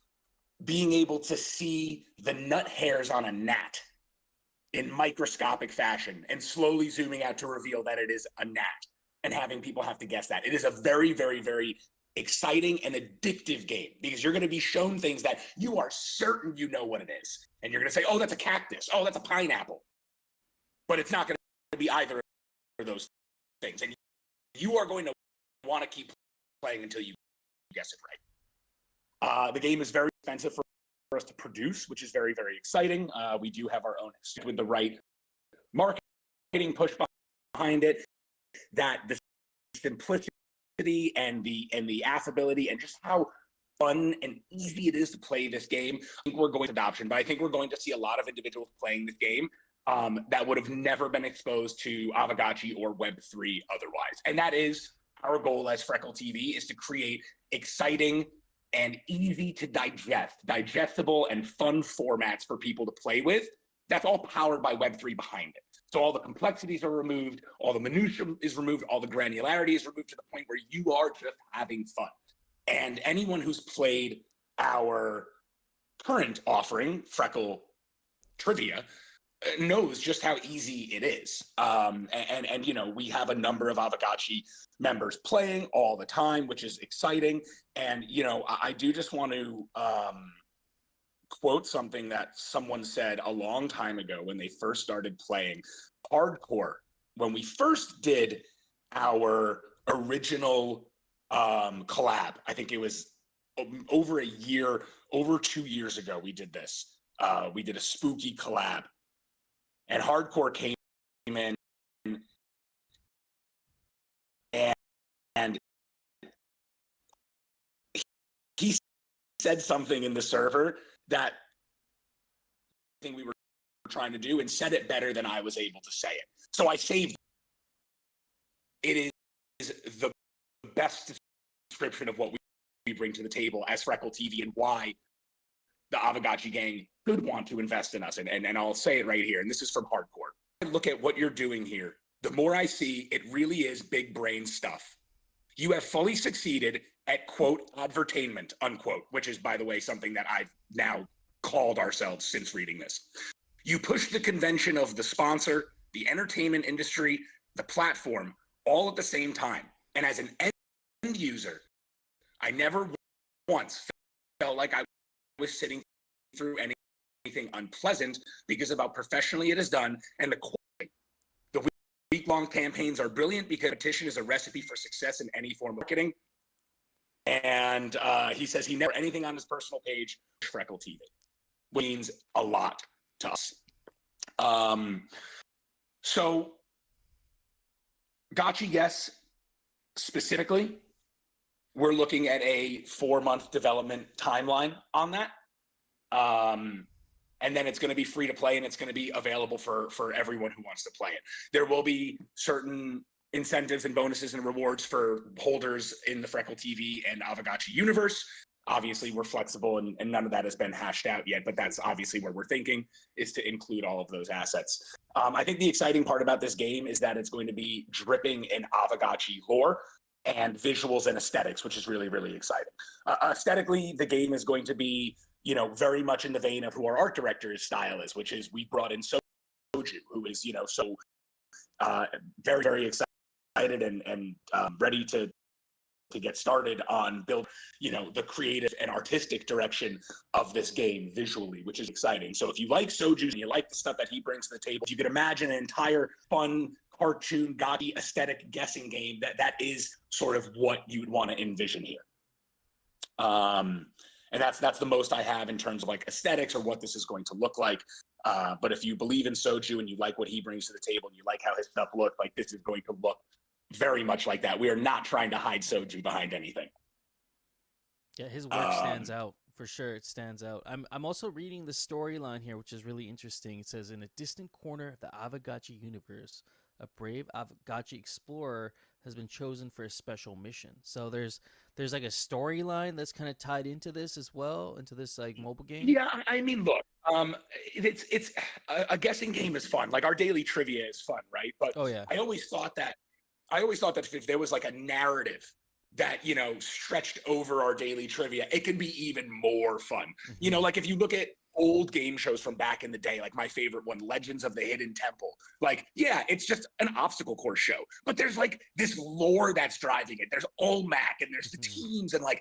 Speaker 12: being able to see the nut hairs on a gnat in microscopic fashion and slowly zooming out to reveal that it is a gnat and having people have to guess that. It is a very, very, very exciting and addictive game because you're going to be shown things that you are certain you know what it is. And you're going to say, oh, that's a cactus. Oh, that's a pineapple. But it's not going to be either of those things. And you are going to want to keep playing until you guess it right. The game is very expensive for us to produce, which is very, very exciting. We do have our own with the right marketing push behind it, that the simplicity and the affability and just how fun and easy it is to play this game. I think we're going to adoption, but I think we're going to see a lot of individuals playing this game that would have never been exposed to Aavegotchi or Web3 otherwise. And that is our goal as Freckle TV, is to create exciting and easy to digestible and fun formats for people to play with. That's all powered by Web3 behind it. So all the complexities are removed, all the minutia is removed, all the granularity is removed to the point where you are just having fun. And anyone who's played our current offering, Freckle Trivia, knows just how easy it is. And you know, we have a number of Aavegotchi members playing all the time, which is exciting. And, you know, I do just want to quote something that someone said a long time ago when they first started playing hardcore. When we first did our original collab, I think it was over 2 years ago, we did this. We did a spooky collab. And hardcore came in and he said something in the server that I think we were trying to do and said it better than I was able to say it. So I saved it. It is the best description of what we bring to the table as Freckle TV and why the Aavegotchi gang could want to invest in us. And I'll say it right here. And this is from hardcore. Look at what you're doing here. The more I see, it really is big brain stuff. You have fully succeeded at, quote, advertainment, unquote, which is, by the way, something that I've now called ourselves since reading this. You push the convention of the sponsor, the entertainment industry, the platform, all at the same time. And as an end user, I never once felt like I was sitting through anything unpleasant because of how professionally it is done and the quality. The week-long campaigns are brilliant because competition is a recipe for success in any form of marketing. And he says he never anything on his personal page, Freckle TV, which means a lot to us. So Gotchi Guess specifically, we're looking at a 4-month development timeline on that. And then it's going to be free to play and it's going to be available for everyone who wants to play it. There will be certain incentives and bonuses and rewards for holders in the Freckle TV and Aavegotchi universe. Obviously, we're flexible and none of that has been hashed out yet, but that's obviously where we're thinking, is to include all of those assets. I think the exciting part about this game is that it's going to be dripping in Aavegotchi lore and visuals and aesthetics, which is really, really exciting. Aesthetically, the game is going to be very much in the vein of who our art director's style is, which is we brought in Soju, who is, so very, very excited and ready to get started on build, the creative and artistic direction of this game visually, which is exciting. So if you like Soju and you like the stuff that he brings to the table, you could imagine an entire fun cartoon gotchi aesthetic guessing game that is sort of what you would want to envision here. And that's the most I have in terms of like aesthetics or what this is going to look like. But if you believe in Soju and you like what he brings to the table and you like how his stuff looks, like this is going to look very much like that. We are not trying to hide Soju behind anything.
Speaker 2: Yeah, his work stands out for sure. It stands out. I'm also reading the storyline here, which is really interesting. It says, in a distant corner of the Aavegotchi universe, a brave Aavegotchi explorer has been chosen for a special mission. So there's like a storyline that's kind of tied into this as well, into this like mobile game.
Speaker 12: Yeah, I mean, look, it's a guessing game is fun. Like our daily trivia is fun, right? But
Speaker 2: Oh yeah.
Speaker 12: I always thought that if there was like a narrative that, stretched over our daily trivia, it could be even more fun. Like if you look at old game shows from back in the day, like my favorite one, Legends of the Hidden Temple, like, yeah, it's just an obstacle course show, but there's like this lore that's driving it. There's Olmec and there's the teams, and like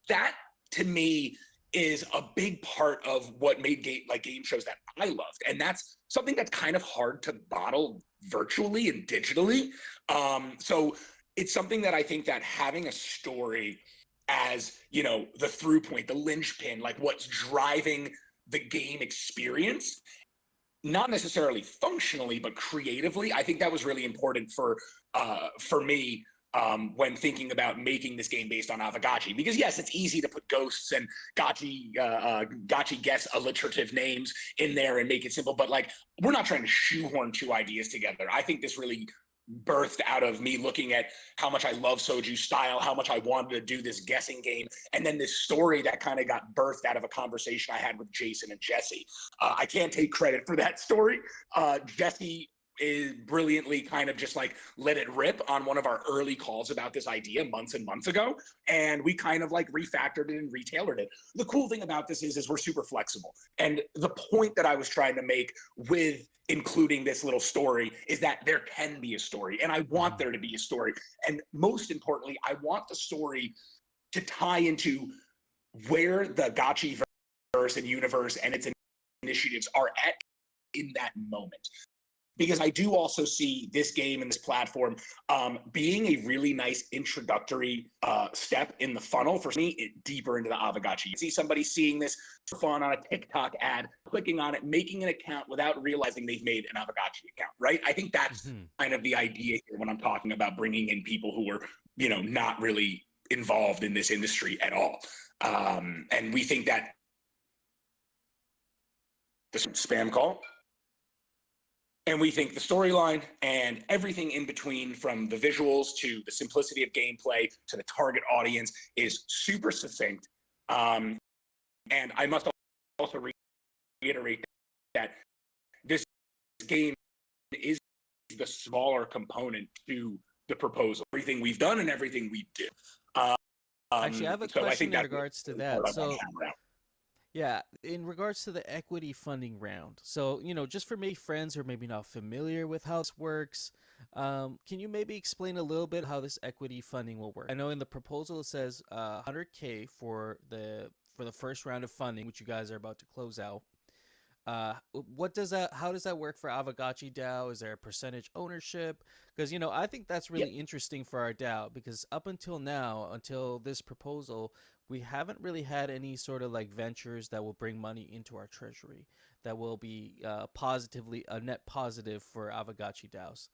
Speaker 12: that to me is a big part of what made game shows that I loved. And that's something that's kind of hard to bottle virtually and digitally. So it's something that I think that having a story as, the through point, the linchpin, like what's driving the game experience, not necessarily functionally, but creatively, I think that was really important for me when thinking about making this game based on Aavegotchi. Because yes, it's easy to put ghosts and Gotchi guess alliterative names in there and make it simple, but like we're not trying to shoehorn two ideas together. I think this really birthed out of me looking at how much I love Soju's style, how much I wanted to do this guessing game, and then this story that kind of got birthed out of a conversation I had with Jason and Jesse. I can't take credit for that story. Jesse is brilliantly kind of just like let it rip on one of our early calls about this idea months and months ago, and we kind of like refactored it and retailored it. The cool thing about this is we're super flexible, and the point that I was trying to make with including this little story is that there can be a story, and I want there to be a story, and most importantly, I want the story to tie into where the Gotchiverse and universe and its initiatives are at in that moment. Because I do also see this game and this platform being a really nice introductory step in the funnel for me deeper into the Aavegotchi. You see somebody seeing this for fun on a TikTok ad, clicking on it, making an account without realizing they've made an Aavegotchi account, right? I think that's kind of the idea here when I'm talking about bringing in people who are, not really involved in this industry at all. And we think that the spam call. And we think the storyline and everything in between, from the visuals to the simplicity of gameplay to the target audience, is super succinct. And I must also reiterate that this game is the smaller component to the proposal. Everything we've done and everything we do.
Speaker 2: Actually, I have a question in regards to that. So, yeah, in regards to the equity funding round. So, just for maybe friends who are maybe not familiar with how this works, can you maybe explain a little bit how this equity funding will work? I know in the proposal it says $100K for the first round of funding, which you guys are about to close out. How does that work for Aavegotchi DAO? Is there a percentage ownership? Because I think that's really interesting for our DAO, because up until now, until this proposal, we haven't really had any sort of like ventures that will bring money into our treasury that will be positively a net positive for Aavegotchi DAO's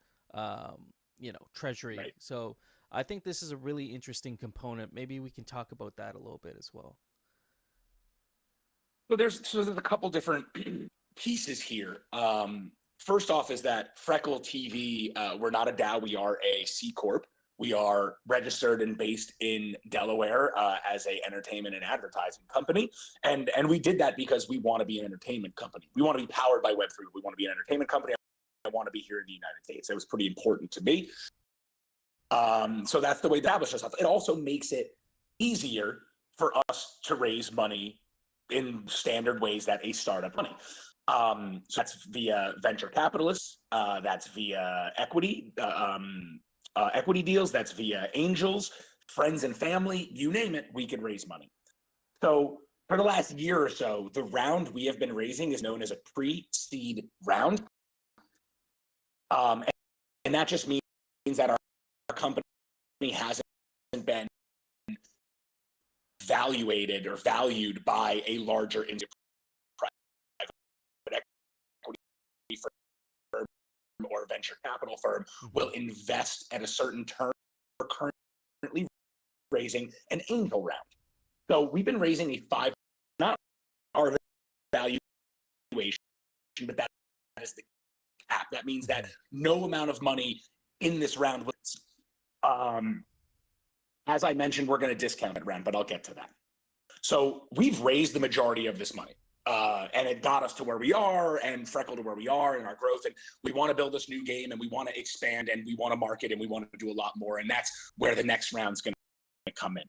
Speaker 2: treasury. Right. So I think this is a really interesting component. Maybe we can talk about that a little bit as well.
Speaker 12: So there's a couple different pieces here. First off is that Freckle TV, we're not a DAO, we are a C Corp. We are registered and based in Delaware as a entertainment and advertising company. And we did that because we want to be an entertainment company. We want to be powered by Web3. We want to be an entertainment company. I want to be here in the United States. It was pretty important to me. So that's the way to establish ourselves. It also makes it easier for us to raise money in standard ways that a startup money. So that's via venture capitalists, that's via equity deals, that's via angels, friends and family, you name it, we can raise money. So for the last year or so, the round we have been raising is known as a pre-seed round. And that just means that our company hasn't been evaluated or valued by a larger private equity firm or venture capital firm will invest at a certain term. We're currently raising an angel round. So we've been raising a not our valuation, but that is the cap. That means that no amount of money in this round wins. As I mentioned, we're going to discount it round, but I'll get to that. So we've raised the majority of this money, and it got us to where we are and Freckle to where we are in our growth. And we want to build this new game, and we want to expand, and we want to market, and we want to do a lot more. And that's where the next round's going to come in.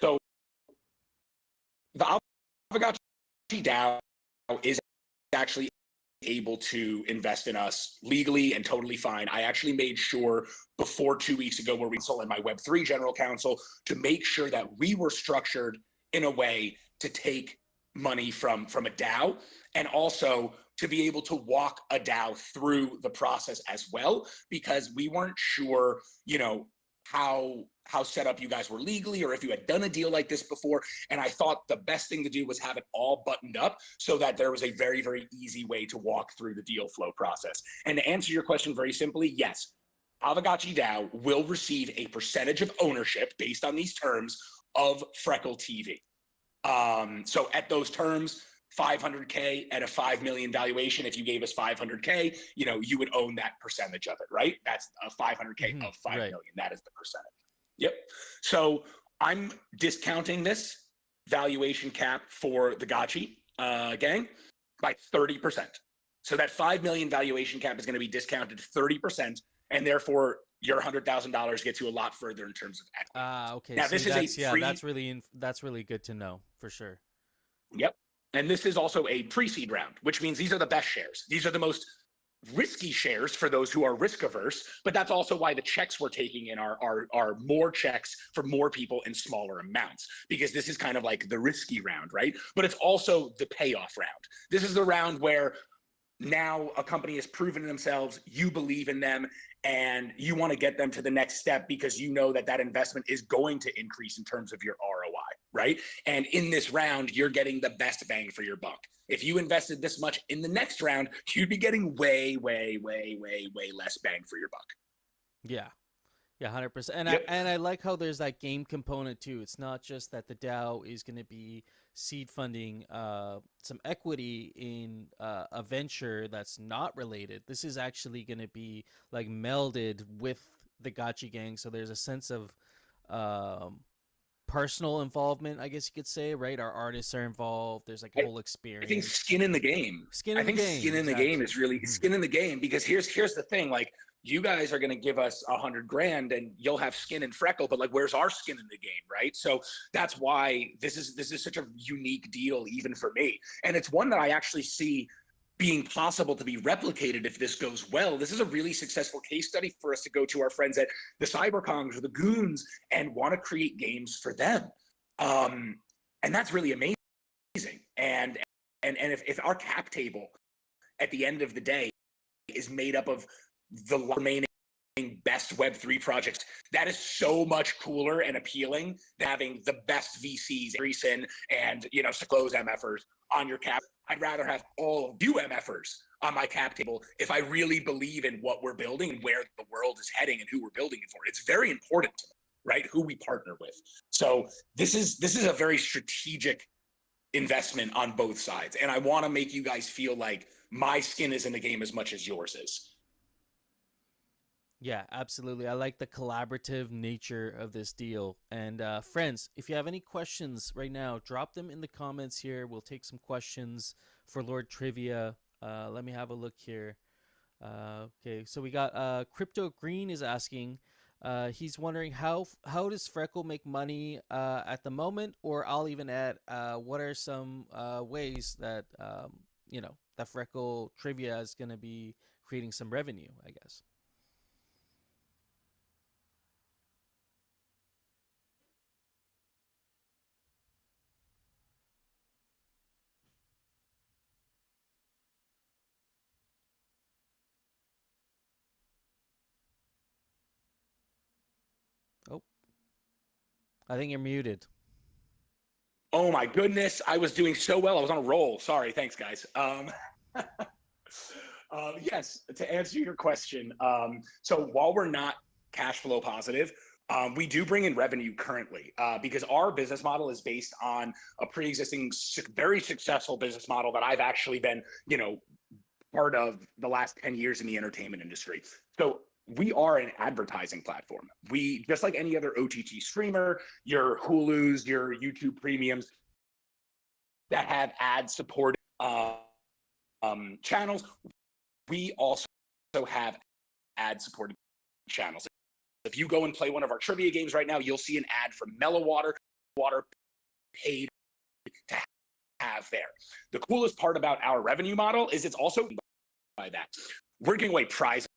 Speaker 12: So the Aavegotchi DAO is actually able to invest in us legally and totally fine. I actually made sure before 2 weeks ago, where we consulted my Web3 general counsel to make sure that we were structured in a way to take money from a DAO, and also to be able to walk a DAO through the process as well, because we weren't sure, you know, how set up you guys were legally, or if you had done a deal like this before. And I thought the best thing to do was have it all buttoned up so that there was a very, very easy way to walk through the deal flow process. And to answer your question very simply, yes, Aavegotchi DAO will receive a percentage of ownership based on these terms of Freckle TV. So at those terms, 500K at a 5 million valuation. If you gave us 500K, you know, you would own that percentage of it, right? That's a 500K of 5 million. That is the percentage. Yep. So I'm discounting this valuation cap for the Gotchi gang by 30%. So that 5 million valuation cap is going to be discounted 30%, and therefore your $100,000 gets you a lot further in terms of equity.
Speaker 2: Okay.
Speaker 12: Now
Speaker 2: so
Speaker 12: this is a free...
Speaker 2: that's really good to know for sure.
Speaker 12: Yep. And this is also a pre-seed round, which means these are the best shares. These are the most risky shares for those who are risk averse, but that's also why the checks we're taking in are more checks for more people in smaller amounts, because this is kind of like the risky round, right? But it's also the payoff round. This is the round where now a company has proven themselves, you believe in them, and you want to get them to the next step because you know that that investment is going to increase in terms of your ROI, right? And in this round, you're getting the best bang for your buck. If you invested this much in the next round, you'd be getting way, way, way, way, way less bang for your buck.
Speaker 2: Yeah. Yeah, 100%. And
Speaker 12: Yep.
Speaker 2: I like how there's that game component too. It's not just that the DAO is going to be seed funding some equity in a venture that's not related. This is actually going to be like melded with the Gotchi gang. So there's a sense of personal involvement, I guess you could say, right? Our artists are involved. There's like a whole experience.
Speaker 12: I think skin in the game.
Speaker 2: Skin in the game.
Speaker 12: Skin in the game is really skin in the game, because here's the thing, like, you guys are going to give us $100,000 and you'll have skin and Freckle, but like, where's our skin in the game, right? So that's why this is such a unique deal, even for me. And it's one that I actually see being possible to be replicated if this goes well. This is a really successful case study for us to go to our friends at the Cyberkongs or the Goons and want to create games for them. And that's really amazing. And if our cap table at the end of the day is made up of the remaining best Web3 projects, that is so much cooler and appealing than having the best VCs, Recent, and, you know, close MFers on your cap. I'd rather have all of you MFers on my cap table if I really believe in what we're building and where the world is heading and who we're building it for. It's very important to me, right? Who we partner with. So this is a very strategic investment on both sides. And I want to make you guys feel like my skin is in the game as much as yours is.
Speaker 2: Yeah, absolutely. I like the collaborative nature of this deal. And friends, if you have any questions right now, drop them in the comments here. We'll take some questions for Lord Trivia. Let me have a look here. Okay, so we got Crypto Green is asking, He's wondering how does Freckle make money at the moment, or I'll even add what are some ways that that Freckle Trivia is going to be creating some revenue, I guess. Oh, I think you're muted.
Speaker 12: Oh my goodness, I was doing so well. I was on a roll. Sorry, thanks guys. Yes, to answer your question, so while we're not cash flow positive, we do bring in revenue currently because our business model is based on a pre-existing, very successful business model that I've actually been, part of the last 10 years in the entertainment industry. So we are an advertising platform. We, just like any other OTT streamer, your Hulus, your YouTube premiums that have ad-supported channels, we also have ad-supported channels. If you go and play one of our trivia games right now, you'll see an ad for Mellow Water paid to have there. The coolest part about our revenue model is it's also by that. We're giving away prizes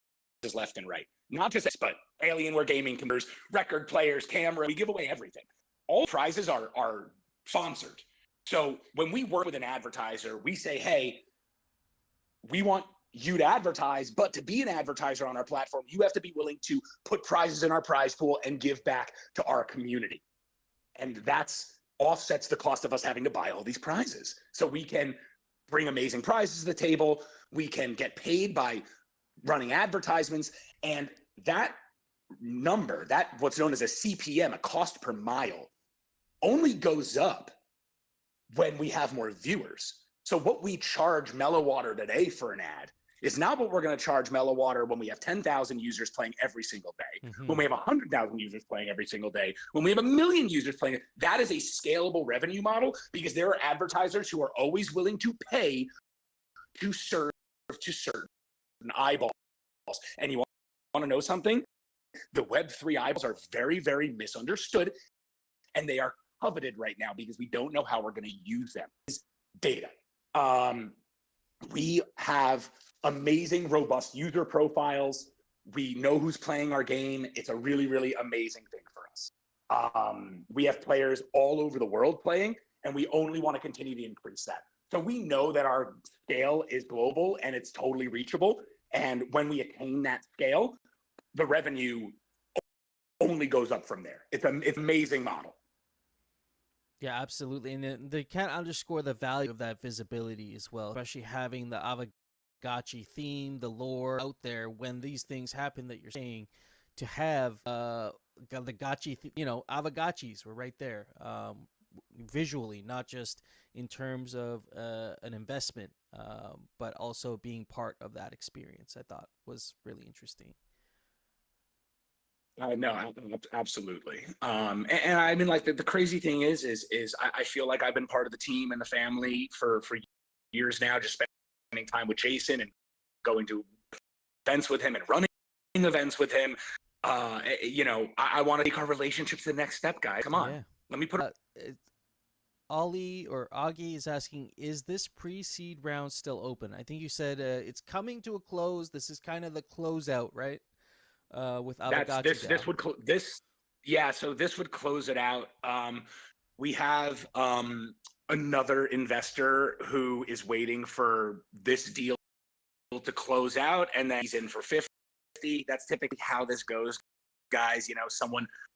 Speaker 12: left and right. Not just this, but Alienware gaming computers, record players, camera, we give away everything. All prizes are sponsored. So when we work with an advertiser, we say, hey, we want you to advertise, but to be an advertiser on our platform, you have to be willing to put prizes in our prize pool and give back to our community. And that's offsets the cost of us having to buy all these prizes. So we can bring amazing prizes to the table. We can get paid by running advertisements. And that number, that what's known as a CPM, a cost per mile, only goes up when we have more viewers. So what we charge Mellow Water today for an ad is not what we're going to charge Mellow Water when we have 10,000 users playing every single day, when we have 100,000 users playing every single day, when we have 1 million users playing. That is a scalable revenue model because there are advertisers who are always willing to pay to serve to certain eyeballs. And you want to know something? The Web3 eyeballs are very, very misunderstood, and they are coveted right now because we don't know how we're going to use them. It's data. We have amazing, robust user profiles. We know who's playing our game. It's a really, really amazing thing for us. We have players all over the world playing, and we only want to continue to increase that. So we know that our scale is global and it's totally reachable. And when we attain that scale, the revenue only goes up from there. It's an amazing model.
Speaker 2: Yeah, absolutely. And they can't underscore the value of that visibility as well, especially having the Aavegotchi theme, the lore out there when these things happen that you're saying, to have the Gotchi, Aavegotchis were right there visually, not just in terms of an investment, but also being part of that experience, I thought was really interesting.
Speaker 12: No, absolutely. And I mean, like the crazy thing is I feel like I've been part of the team and the family for years now, just spending time with Jason and going to events with him and running events with him. I want to take our relationship to the next step, guys. Come on, let me put
Speaker 2: Ollie or Augie is asking, is this pre-seed round still open? I think you said it's coming to a close. This is kind of the closeout, right? With Aavegotchi.
Speaker 12: So this would close it out. We have another investor who is waiting for this deal to close out, and then he's in for 50. That's typically how this goes, guys.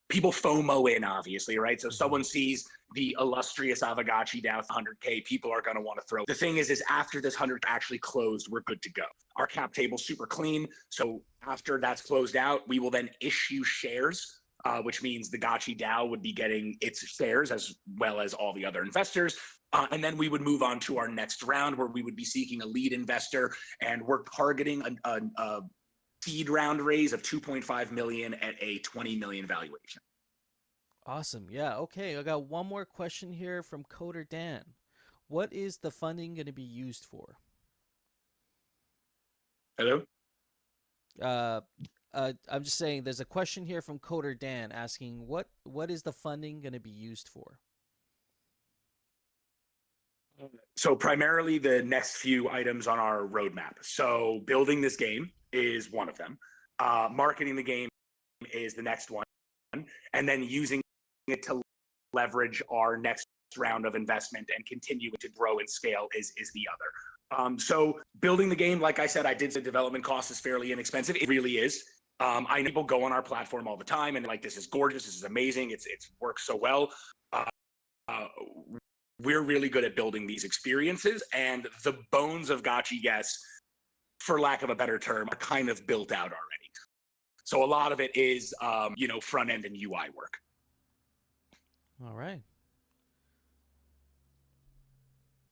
Speaker 12: People FOMO in, obviously, right? So someone sees the illustrious Aavegotchi down 100K, people are going to want to throw. The thing is after this 100 actually closed, we're good to go. Our cap table's super clean. So after that's closed out, we will then issue shares, which means the Gotchi DAO would be getting its shares as well as all the other investors. And then we would move on to our next round where we would be seeking a lead investor, and we're targeting a seed round raise of 2.5 million at a 20 million valuation.
Speaker 2: Awesome. Yeah. Okay. I got one more question here from Coder Dan. What is the funding going to be used for?
Speaker 12: Hello?
Speaker 2: I'm just saying, there's a question here from Coder Dan asking, what is the funding going to be used for?
Speaker 12: So primarily the next few items on our roadmap. So building this game is one of them. Marketing the game is the next one. And then using it to leverage our next round of investment and continue to grow and scale is the other. So building the game, like I said, I did say development cost is fairly inexpensive. It really is. I know people go on our platform all the time and like, this is gorgeous, this is amazing, it's works so well. We're really good at building these experiences, and the bones of Gotchi guests, for lack of a better term, are kind of built out already. So a lot of it is, front end and UI work.
Speaker 2: All right.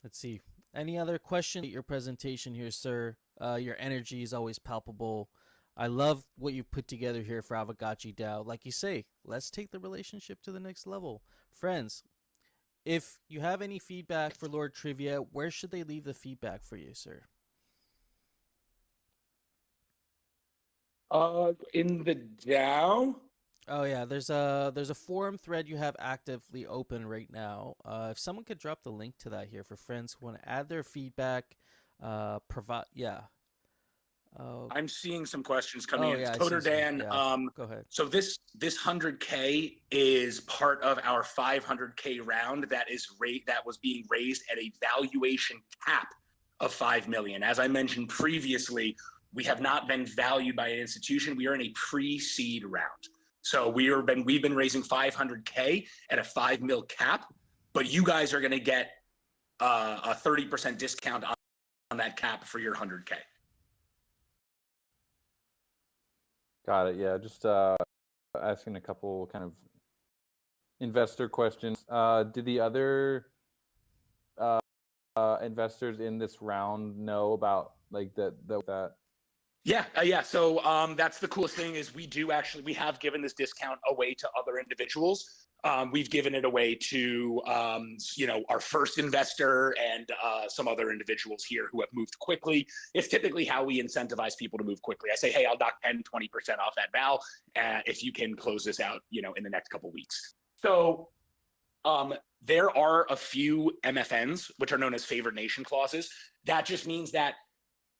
Speaker 2: Let's see. Any other questions? Your presentation here, sir. Your energy is always palpable. I love what you put together here for Aavegotchi DAO. Like you say, let's take the relationship to the next level. Friends, if you have any feedback for Lord Trivia, where should they leave the feedback for you, sir?
Speaker 12: In the DAO?
Speaker 2: Oh yeah, there's a forum thread you have actively open right now. If someone could drop the link to that here for friends who want to add their feedback, provide.
Speaker 12: I'm seeing some questions coming in.
Speaker 2: Yeah,
Speaker 12: Coder Dan,
Speaker 2: go ahead.
Speaker 12: So this 100K is part of our 500K round that was being raised at a valuation cap of 5 million. As I mentioned previously, we have not been valued by an institution. We are in a pre-seed round. So we've been raising 500K at a 5 mil cap, but you guys are going to get a 30% discount on that cap for your 100K.
Speaker 1: Got it. Yeah, just asking a couple kind of investor questions. Did the other investors in this round know about like that?
Speaker 12: Yeah. So that's the coolest thing is we have given this discount away to other individuals. We've given it away to our first investor and some other individuals here who have moved quickly. It's typically how we incentivize people to move quickly. I say, hey, I'll knock 10-20% off that val if you can close this out in the next couple weeks. So there are a few MFNs, which are known as favored nation clauses. That just means that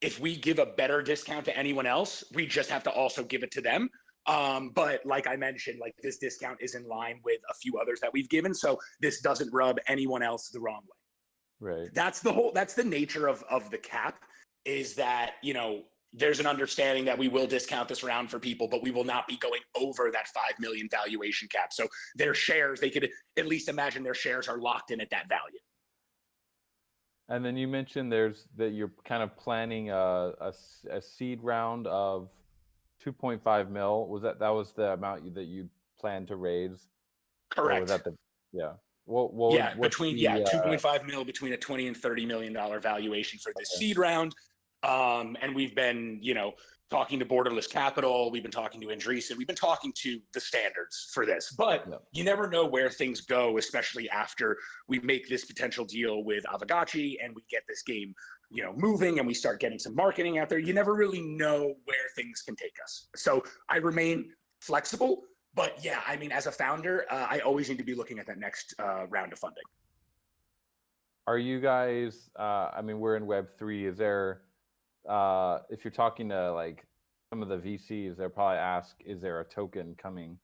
Speaker 12: if we give a better discount to anyone else, we just have to also give it to them. But like I mentioned, like this discount is in line with a few others that we've given. So this doesn't rub anyone else the wrong way.
Speaker 1: Right.
Speaker 12: That's the nature of the cap, is that, there's an understanding that we will discount this round for people, but we will not be going over that 5 million valuation cap. So their shares, they could at least imagine their shares are locked in at that value.
Speaker 1: And then you mentioned that you're kind of planning a seed round of 2.5 mil. That was the amount that you plan to raise?
Speaker 12: Correct.
Speaker 1: Or was that
Speaker 12: between 2.5 mil, between a 20 and $30 million valuation for this seed round. And we've been, talking to Borderless Capital. We've been talking to Andreessen. We've been talking to the standards for this, but you never know where things go, especially after we make this potential deal with Aavegotchi and we get this game, moving and we start getting some marketing out there. You never really know where things can take us. So I remain flexible, but yeah, I mean, as a founder, I always need to be looking at that next round of funding.
Speaker 1: Are you guys, we're in Web3. Is there, if you're talking to like some of the VCs, they'll probably ask, is there a token coming?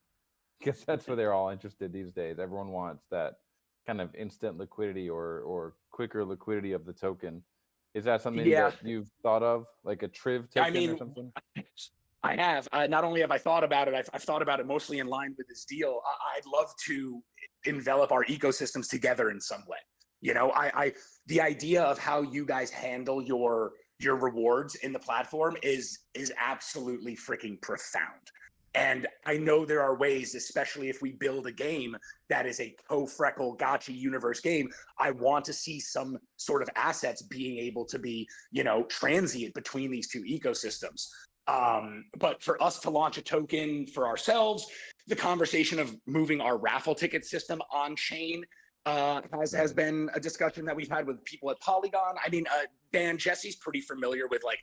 Speaker 1: Because that's what they're all interested these days. Everyone wants that kind of instant liquidity or quicker liquidity of the token. Is that something that you've thought of, like a Triv token or something?
Speaker 12: I have. Not only have I thought about it, I've thought about it mostly in line with this deal. I'd love to envelop our ecosystems together in some way. The idea of how you guys handle your rewards in the platform is absolutely freaking profound. And I know there are ways, especially if we build a game that is a co-Freckle Gotchi universe game, I want to see some sort of assets being able to be, transient between these two ecosystems. But for us to launch a token for ourselves, the conversation of moving our raffle ticket system on chain has been a discussion that we've had with people at Polygon. I mean, Dan, Jesse's pretty familiar with like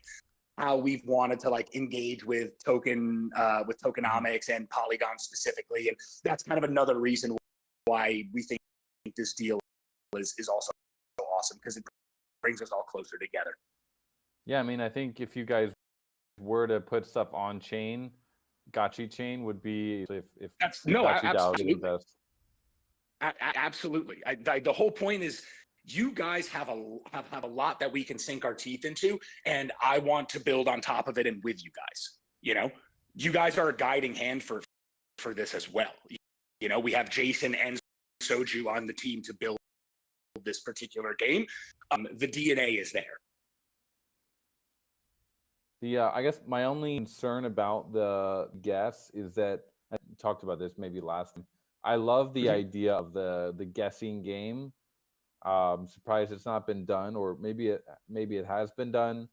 Speaker 12: how we've wanted to like engage with tokenomics and Polygon specifically, and that's kind of another reason why we think this deal is also so awesome, because it brings us all closer together.
Speaker 1: Yeah, I mean, I think if you guys were to put stuff on chain, Gotchi chain would be if
Speaker 12: That's
Speaker 1: Gotchi DAO
Speaker 12: absolutely.
Speaker 1: invest.
Speaker 12: Absolutely. The whole point is you guys have a lot that we can sink our teeth into, and I want to build on top of it and with you guys. You know, you guys are a guiding hand for this as well. You know, we have Jason and Soju on the team to build this particular game. The DNA is there.
Speaker 1: I guess my only concern about the guess is that I talked about this maybe last time. I love the idea of the guessing game. Surprised it's not been done, or maybe it has been done,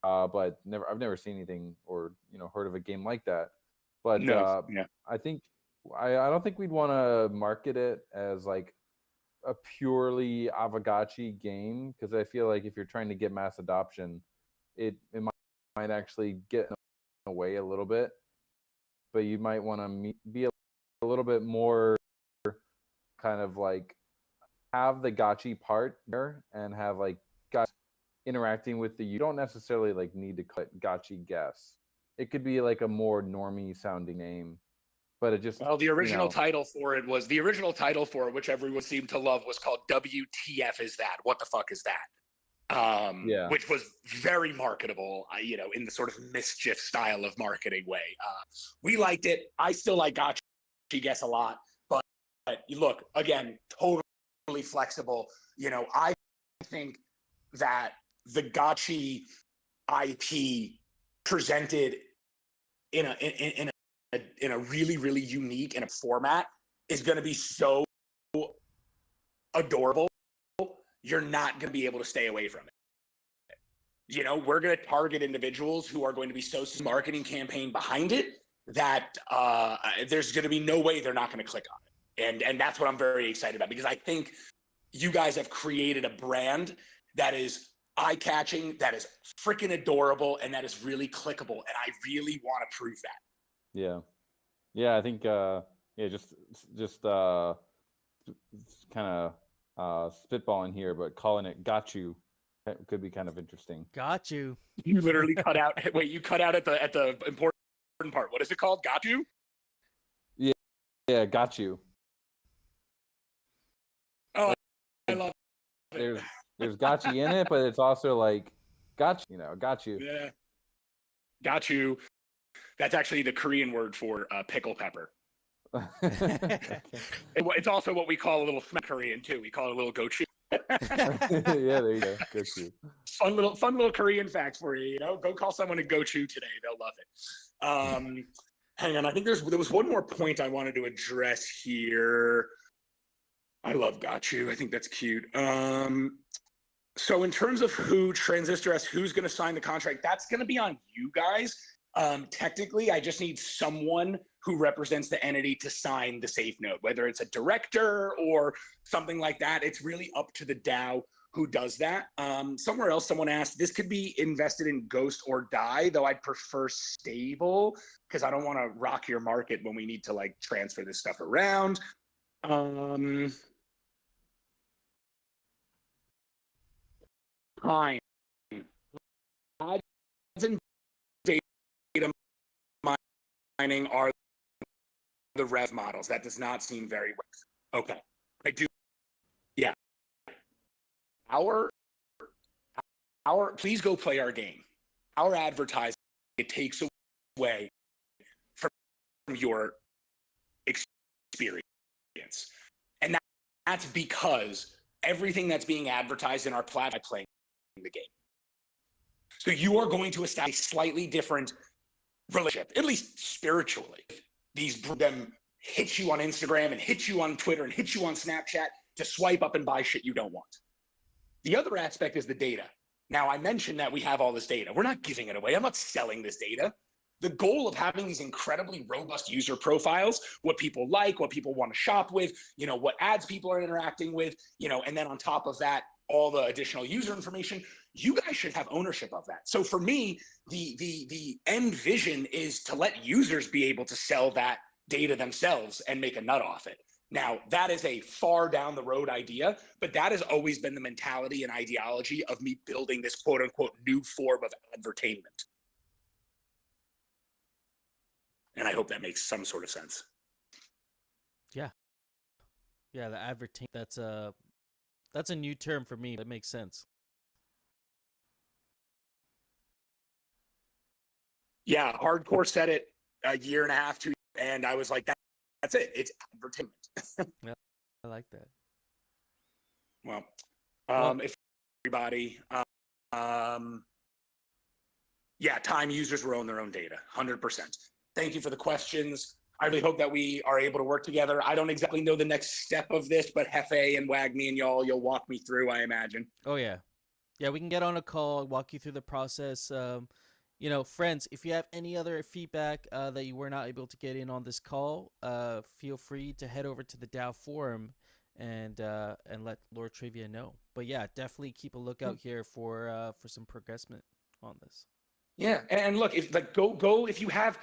Speaker 1: but I've never seen anything or heard of a game like that. But I think I don't think we'd want to market it as like a purely Aavegotchi game, because I feel like if you're trying to get mass adoption, it might actually get away a little bit. But you might want to be a little bit more kind of like have the Gotchi part there and have like guys interacting with you don't necessarily like need to click Gotchi guess. It could be like a more normie sounding name, but it just
Speaker 12: the original title for it, which everyone seemed to love, was called WTF is that? What the fuck is that? Which was very marketable, in the sort of mischief style of marketing way. We liked it. I still like Gotchi guess a lot, but look, again, totally flexible. I think that the Gotchi IP presented in a really, really unique and a format is going to be so adorable. You're not going to be able to stay away from it. We're going to target individuals who are going to be so marketing campaign behind it that there's going to be no way they're not going to click on it. And that's what I'm very excited about, because I think you guys have created a brand that is eye-catching, that is freaking adorable, and that is really clickable. And I really want to prove that.
Speaker 1: Yeah, I think just kind of spitballing here, but calling it got you could be kind of interesting.
Speaker 2: Got you.
Speaker 12: You literally cut out. Wait, you cut out at the important part. What is it called? Got you?
Speaker 1: Yeah, got you.
Speaker 12: Oh, I love
Speaker 1: it. There's gotchi in it, but it's also like got you.
Speaker 12: Yeah, got you. That's actually the Korean word for pickle pepper. It's also what we call a little Korean too. We call it a little gochu.
Speaker 1: Yeah, there you go. Gochu.
Speaker 12: Fun little Korean facts for you. Go call someone a gochu today. They'll love it. Hang on. I think there was one more point I wanted to address here. I love Gotchu. I think that's cute. So in terms of Transistor S, who's going to sign the contract, that's going to be on you guys. Technically, I just need someone who represents the entity to sign the safe note, whether it's a director or something like that. It's really up to the DAO who does that. Somewhere else, someone asked, this could be invested in Ghost or Die, though I'd prefer stable because I don't want to rock your market when we need to like transfer this stuff around. Time. Ads and data mining are the rev models. That does not seem very well. Okay. I do. Yeah. Our please go play our game. Our advertising, it takes away from your experience. And that's because everything that's being advertised in our platform is playing the game. So you are going to establish a slightly different relationship, at least spiritually. Them hit you on Instagram and hit you on Twitter and hit you on Snapchat to swipe up and buy shit you don't want. The other aspect is the data. Now, I mentioned that we have all this data. We're not giving it away. I'm not selling this data. The goal of having these incredibly robust user profiles, what people like, what people want to shop with, what ads people are interacting with, and then on top of that, all the additional user information, you guys should have ownership of that. So for me, the end vision is to let users be able to sell that data themselves and make a nut off it. Now, that is a far down the road idea, but that has always been the mentality and ideology of me building this quote unquote new form of advertainment. And I hope that makes some sort of sense.
Speaker 2: Yeah. Yeah, the advertising, that's a new term for me. That makes sense.
Speaker 12: Yeah, hardcore said it a year and a half, 2 years, and I was like, that's it. It's advertainment.
Speaker 2: Yeah, I like that.
Speaker 12: Well,
Speaker 2: Well-
Speaker 12: if everybody, yeah, time users will own their own data, 100%. Thank you for the questions. I really hope that we are able to work together. I don't exactly know the next step of this, but Hefe and Wagme and you'll walk me through, I imagine.
Speaker 2: Oh yeah. Yeah, we can get on a call, walk you through the process. You know, friends, if you have any other feedback that you were not able to get in on this call, feel free to head over to the DAO forum and let Lord Trivia know. But yeah, definitely keep a lookout here for some progressment on this.
Speaker 12: Yeah, and look, if like go if you have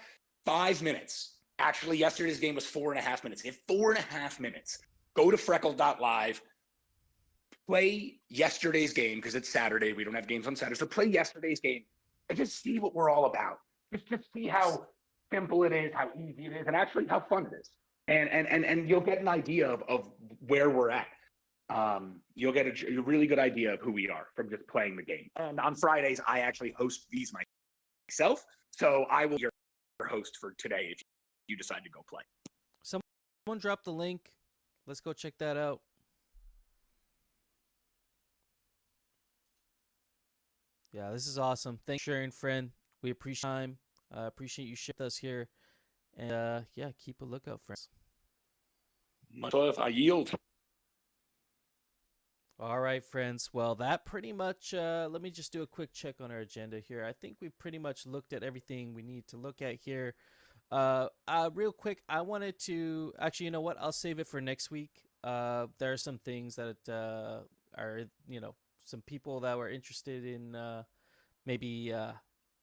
Speaker 12: 5 minutes. Actually, yesterday's game was 4.5 minutes. If 4.5 minutes, go to freckle.live, play yesterday's game because it's Saturday. We don't have games on Saturday. So play yesterday's game and just see what we're all about. Just see how simple it is, how easy it is, and actually how fun it is. And you'll get an idea of where we're at. You'll get a really good idea of who we are from just playing the game. And on Fridays, I actually host these myself. So I will be your host for today if you decide to go play.
Speaker 2: Someone drop the link. Let's go check that out. Yeah, this is awesome. Thanks for sharing, friend. We appreciate your time. Appreciate you sharing with us here. And yeah, keep a lookout, friends.
Speaker 12: Much love. I yield.
Speaker 2: All right, friends. Well, that pretty much, let me just do a quick check on our agenda here. I think we've pretty much looked at everything we need to look at here. Real quick, I wanted to, actually, you know what? I'll save it for next week. There are some things that are, you know, some people that were interested in maybe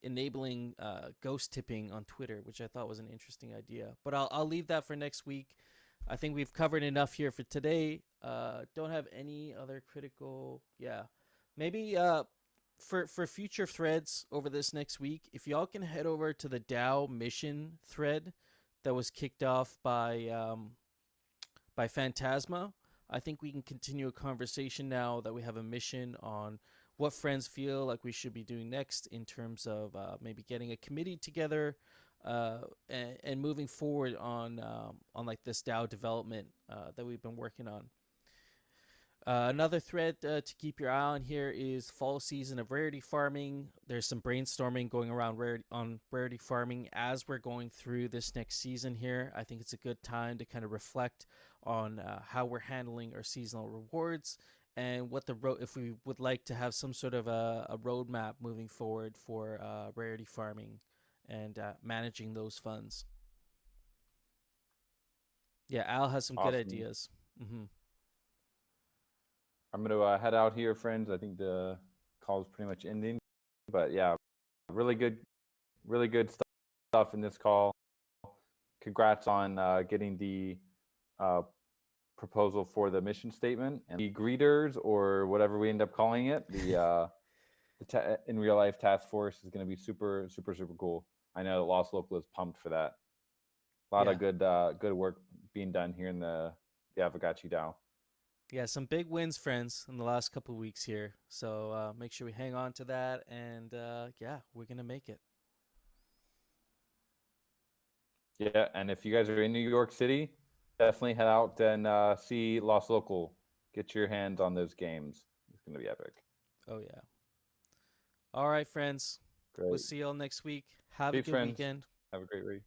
Speaker 2: enabling ghost tipping on Twitter, which I thought was an interesting idea. But I'll leave that for next week. I think we've covered enough here for today. Don't have any other critical, yeah. Maybe for future threads over this next week, if y'all can head over to the DAO mission thread that was kicked off by Phantasma, I think we can continue a conversation now that we have a mission on what friends feel like we should be doing next in terms of maybe getting a committee together and moving forward on like this DAO development that we've been working on. Another thread to keep your eye on here is fall season of rarity farming. There's some brainstorming going around rarity farming as we're going through this next season here. I think it's a good time to kind of reflect on how we're handling our seasonal rewards and what if we would like to have some sort of a roadmap moving forward for rarity farming and managing those funds. Yeah, Al has some good ideas. Mm-hmm.
Speaker 1: I'm going to head out here, friends. I think the call is pretty much ending. But yeah, really good stuff in this call. Congrats on getting the proposal for the mission statement and the greeters, or whatever we end up calling it. The in real life task force is going to be super cool. I know Lost Local is pumped for that. A lot of good work being done here in the Aavegotchi DAO.
Speaker 2: Yeah, some big wins, friends, in the last couple of weeks here. So make sure we hang on to that, and yeah, we're gonna make it.
Speaker 1: Yeah, and if you guys are in New York City, definitely head out and see Lost Local. Get your hands on those games. It's gonna be epic.
Speaker 2: Oh yeah. All right, friends.
Speaker 1: Great.
Speaker 2: We'll see y'all next week. Have
Speaker 1: Peace,
Speaker 2: a good
Speaker 1: friends.
Speaker 2: weekend.
Speaker 1: Have a great week.